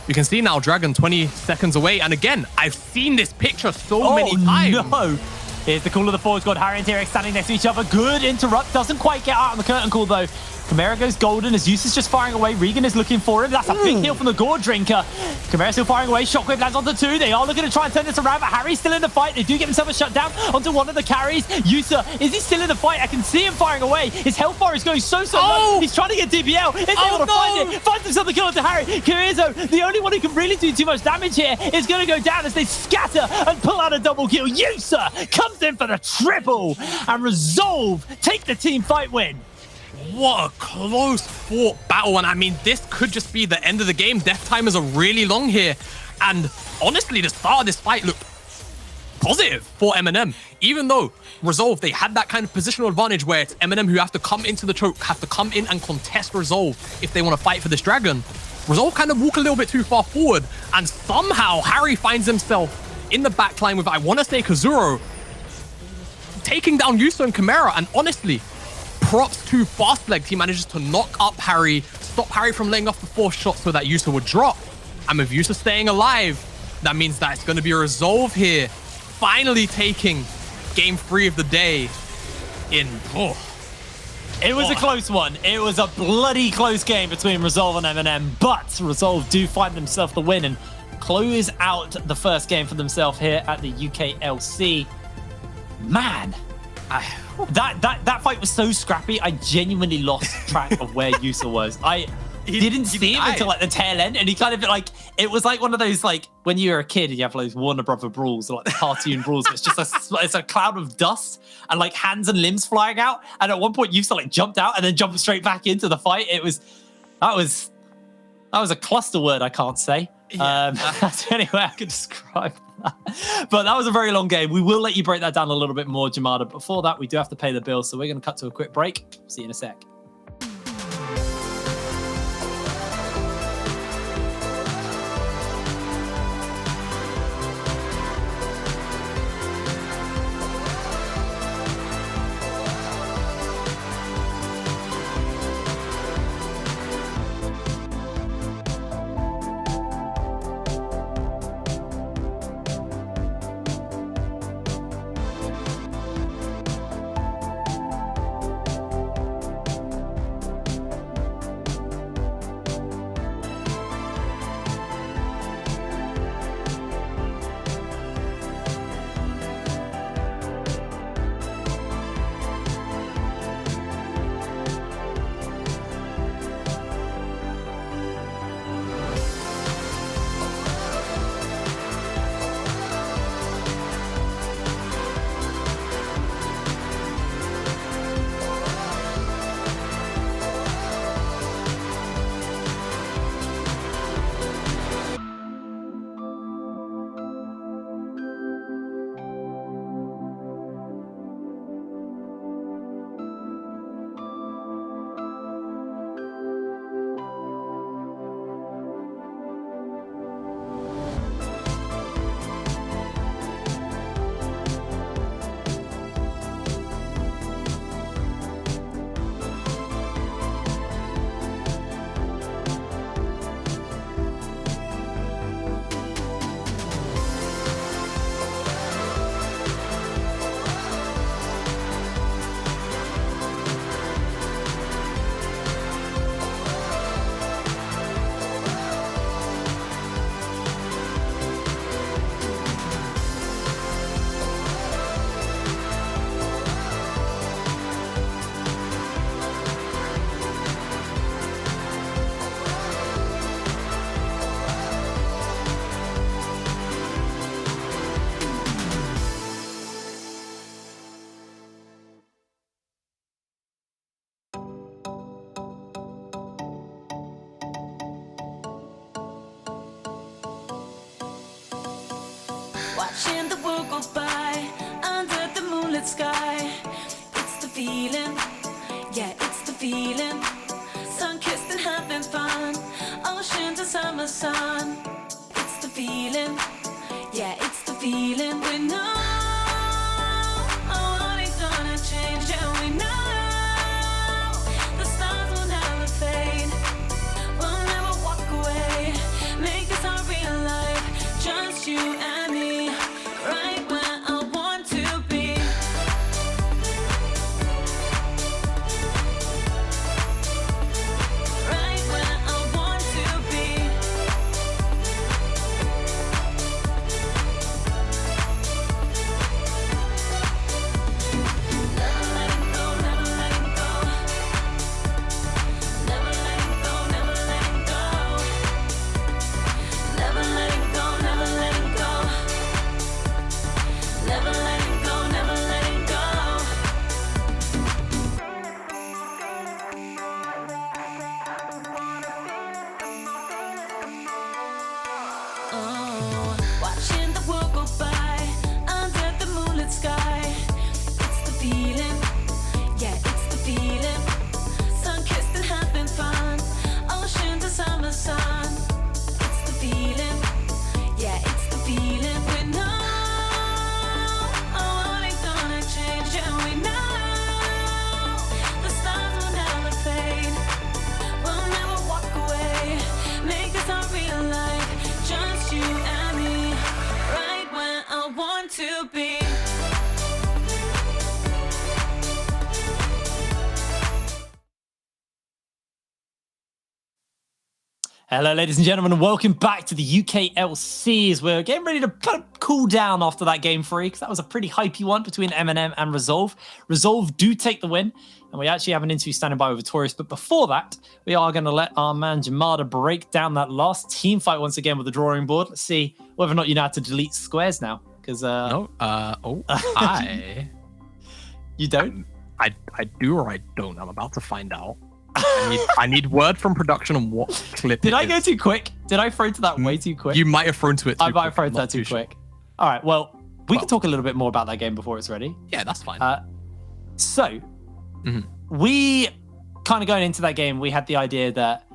You can see now Dragon 20 seconds away, and again, I've seen this picture so many times. No! Here's the call of the Forge God. Harry and T-Rex standing next to each other. Good interrupt. Doesn't quite get out on the curtain call, though. Chimera goes golden as Zeus is just firing away. Regan is looking for him. That's a big heal from the Gore Drinker. Chimera still firing away. Shockwave lands onto 2. They are looking to try and turn this around, but Harry's still in the fight. They do get themselves a shutdown onto one of the carries. Yusa, is he still in the fight? I can see him firing away. His health bar is going so low. He's trying to get DBL. He's able to find it. Finds himself the kill onto Harry. Kirizo, the only one who can really do too much damage here, is going to go down as they scatter and pull out a double kill. Yusa comes in for the triple, and Resolve take the team fight win. What a close fought battle, and I mean, this could just be the end of the game. Death timers are really long here, and honestly, the start of this fight looked positive for MNM. Even though Resolve, they had that kind of positional advantage where it's MNM who have to come into the choke, have to come in and contest Resolve if they want to fight for this dragon. Resolve kind of walk a little bit too far forward, and somehow Harry finds himself in the backline with, I want to say, Kazuro, taking down Yusa and Chimera, and honestly, props to Fastlegged. He manages to knock up Harry, stop Harry from laying off the 4th shot so that Yusa would drop. And with Yusa staying alive, that means that it's going to be a resolve here. Finally taking game 3 of the day in. It was a close one. It was a bloody close game between Resolve and MNM, but Resolve do find themselves the win and close out the first game for themselves here at the UKLC. Man, that fight was so scrappy. I genuinely lost track of where Yusa was. He didn't see him until like the tail end, and he kind of like, it was like one of those, like when you were a kid and you have those Warner Brother brawls, like the cartoon brawls. It's just it's a cloud of dust and like hands and limbs flying out. And at one point, Yusa like jumped out and then jumped straight back into the fight. That was a cluster word I can't say. Yeah. That's the only way I could describe that. But that was a very long game. We will let you break that down a little bit more, Jamada. Before that, we do have to pay the bill, so we're going to cut to a quick break. See you in a sec. Watching the world go by under the moonlit sky. It's the feeling, yeah, it's the feeling. Sun-kissed and having fun, ocean to summer sun. It's the feeling, yeah, it's the feeling. We know what ain't gonna change, and we know the stars will never fade. We'll never walk away, make this our real life, just you and me. Right where I want to be. Right where I want to be. to be. Hello, ladies and gentlemen, and welcome back to the UKLCs. We're getting ready to kind of cool down after that game 3, because that was a pretty hypey one between MNM and Resolve. Resolve do take the win, and we actually have an interview standing by with Victorious. But before that, we are going to let our man Jamada break down that last team fight once again with the drawing board. Let's see whether or not you know how to delete squares now. Because you don't? I do or I don't. I'm about to find out. I need word from production on what clip. Did I go too quick? Did I throw to that way too quick? You might have thrown to it too I might have quick. thrown to that too quick. All right, well, we can talk a little bit more about that game before it's ready. Yeah, that's fine. We kind of going into that game, we had the idea that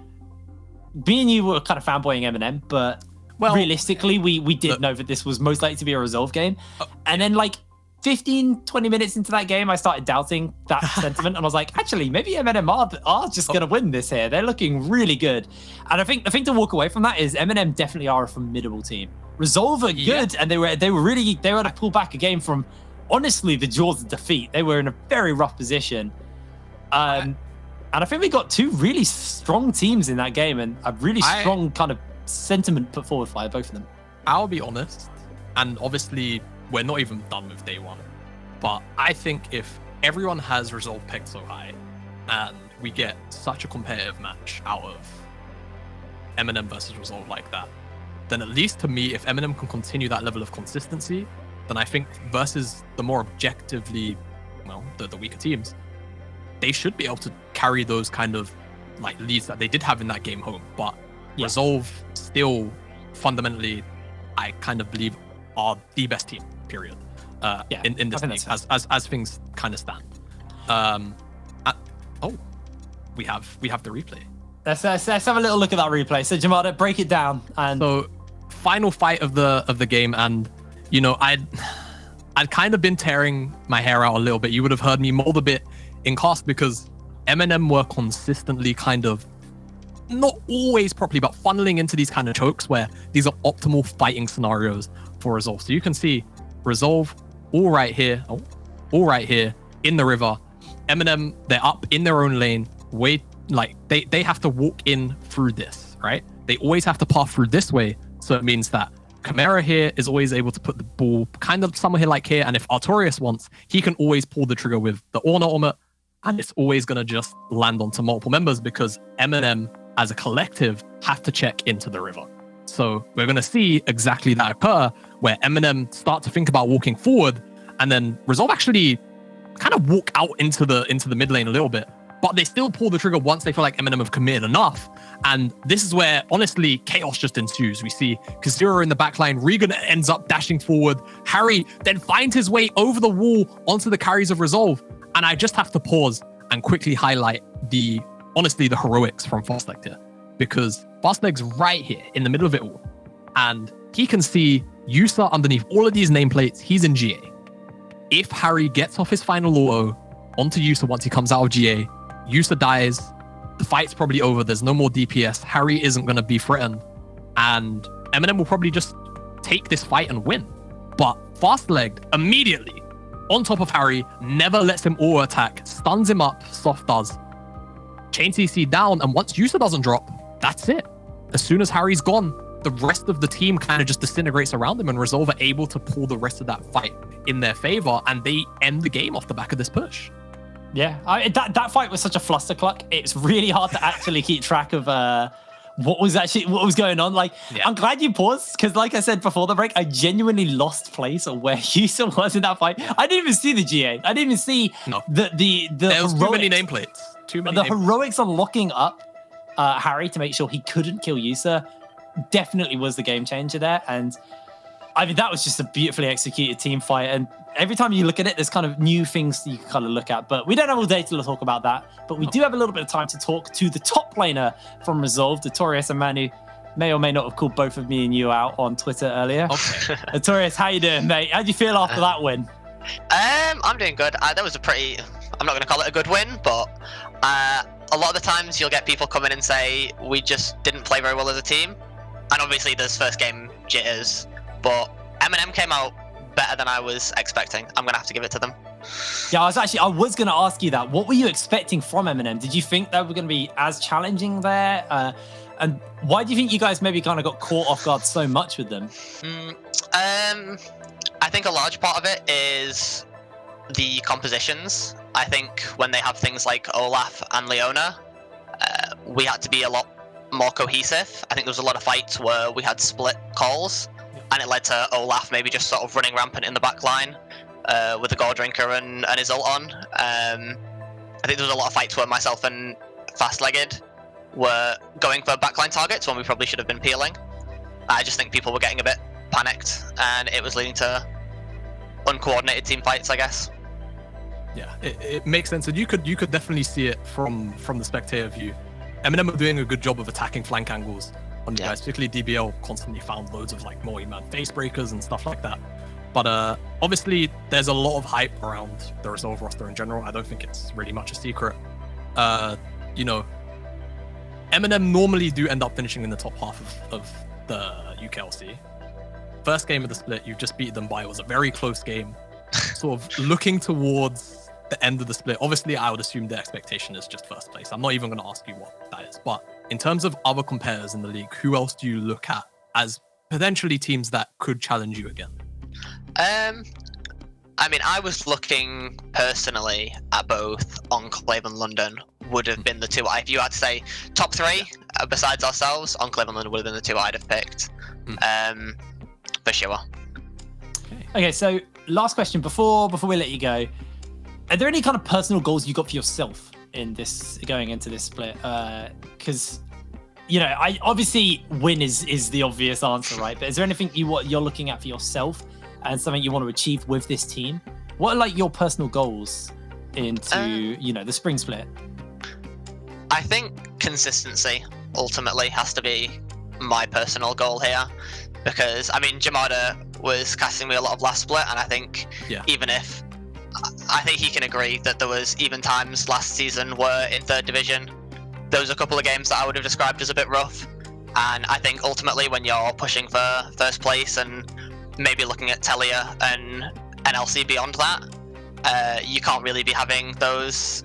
me and you were kind of fanboying Eminem, but realistically, we did know that this was most likely to be a Resolve game. And then like 15, 20 minutes into that game, I started doubting that sentiment, and I was like, actually, maybe Eminem are just going to win this here. They're looking really good. And I think the thing to walk away from that is Eminem definitely are a formidable team. Resolve are good, and they were to pull back a game from, honestly, the jaws of defeat. They were in a very rough position. And I think we got two really strong teams in that game, and a really strong kind of sentiment put forward by both of them. I'll be honest, and obviously we're not even done with day one, but I think if everyone has Resolve picked so high and we get such a competitive match out of Eminem versus Resolve like that, then at least to me, if Eminem can continue that level of consistency, then I think versus the more objectively, the weaker teams, they should be able to carry those kind of like leads that they did have in that game home. But Resolve still fundamentally, I kind of believe, are the best team, period, in this league, as things kind of stand. We have the replay. Let's have a little look at that replay. So Jamada, break it down. And so final fight of the game, and I'd kind of been tearing my hair out a little bit. You would have heard me mold a bit in cast because Eminem were consistently kind of, not always properly, but funneling into these kind of chokes where these are optimal fighting scenarios for Resolve. So you can see Resolve all right here in the river. Eminem, they're up in their own lane. They have to walk in through this, right? They always have to path through this way. So it means that Chimera here is always able to put the ball kind of somewhere here like here. And if Artorias wants, he can always pull the trigger with the Orna Ultimate, and it's always going to just land onto multiple members because Eminem as a collective have to check into the river. So we're going to see exactly that occur where Eminem start to think about walking forward, and then Resolve actually kind of walk out into the mid lane a little bit, but they still pull the trigger once they feel like Eminem have committed enough. And this is where, honestly, chaos just ensues. We see Kazura in the backline. Regan ends up dashing forward. Harry then finds his way over the wall onto the carries of Resolve. And I just have to pause and quickly highlight the heroics from Fastleg here, because Fastleg's right here in the middle of it all, and he can see Yusa underneath all of these nameplates. He's in GA. If Harry gets off his final auto onto Yusa once he comes out of GA, Yusa dies, the fight's probably over, there's no more DPS, Harry isn't going to be threatened, and Eminem will probably just take this fight and win. But Fastleg immediately on top of Harry, never lets him auto attack, stuns him up, soft does, chain CC down, and once Yusa doesn't drop, that's it. As soon as Harry's gone, the rest of the team kind of just disintegrates around him, and Resolve are able to pull the rest of that fight in their favor, and they end the game off the back of this push. Yeah, that fight was such a flustercluck. It's really hard to actually keep track of what was going on. Like, I'm glad you paused, because like I said before the break, I genuinely lost place of where Yusa was in that fight. I didn't even see the GA. I didn't even see the there was too many nameplates. Heroics on locking up Harry to make sure he couldn't kill Yusa definitely was the game changer there. And I mean, that was just a beautifully executed team fight. And every time you look at it, there's kind of new things that you can kind of look at. But we don't have all day to talk about that. But we do have a little bit of time to talk to the top laner from Resolve, Notorious and Manu. May or may not have called both of me and you out on Twitter earlier. Okay. Notorious, how you doing, mate? How do you feel after that win? I'm doing good. That was a pretty, I'm not going to call it a good win, but a lot of the times you'll get people come in and say, we just didn't play very well as a team. And obviously there's first game jitters, but Eminem came out better than I was expecting. I'm gonna have to give it to them. Yeah, I was going to ask you that. What were you expecting from MNM? Did you think they were going to be as challenging there? And why do you think you guys maybe kind of got caught off guard so much with them? I think a large part of it is the compositions. I think when they have things like Olaf and Leona, we had to be a lot more cohesive. I think there was a lot of fights where we had split calls, and it led to Olaf maybe just sort of running rampant in the back line with the Gore Drinker and his ult on. I think there was a lot of fights where myself and Fast-Legged were going for backline targets when we probably should have been peeling. I just think people were getting a bit panicked, and it was leading to uncoordinated team fights, I guess. Yeah, it makes sense, and you could definitely see it from the spectator view. MNM are doing a good job of attacking flank angles on you guys, particularly DBL constantly found loads of like multi-man face breakers and stuff like that. But obviously, there's a lot of hype around the Resolve roster in general. I don't think it's really much a secret. You know, MNM normally do end up finishing in the top half of the UKLC. First game of the split, you just beat them by, it was a very close game. Sort of looking towards the end of the split, obviously I would assume the expectation is just first place. I'm not even going to ask you what that is. But in terms of other competitors in the league, who else do you look at as potentially teams that could challenge you again? I mean, I was looking personally at both Enclave and London would have been the two. If you had to say top three besides ourselves, Enclave and London would have been the two I'd have picked. For sure. Okay, so last question before we let you go. Are there any kind of personal goals you got for yourself in this going into this split? Because you know, I obviously win is the obvious answer, right? But is there anything you're looking at for yourself and something you want to achieve with this team? What are like your personal goals into you know, the spring split? I think consistency ultimately has to be my personal goal here, because I mean Jamada was casting me a lot of last split, and I think even if I think he can agree that there was even times last season where in third division there was a couple of games that I would have described as a bit rough, and I think ultimately when you're pushing for first place and maybe looking at Telia and NLC beyond that, you can't really be having those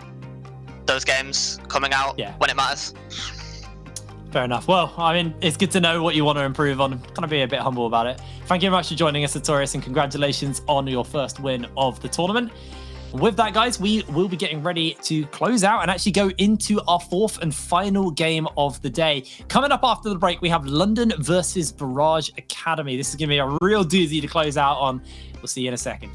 games coming out when it matters. Fair enough. Well, I mean, it's good to know what you want to improve on. Kind of be a bit humble about it. Thank you very much for joining us, Sartorius, and congratulations on your first win of the tournament. With that, guys, we will be getting ready to close out and actually go into our fourth and final game of the day. Coming up after the break, we have London versus Barrage Academy. This is going to be a real doozy to close out on. We'll see you in a second.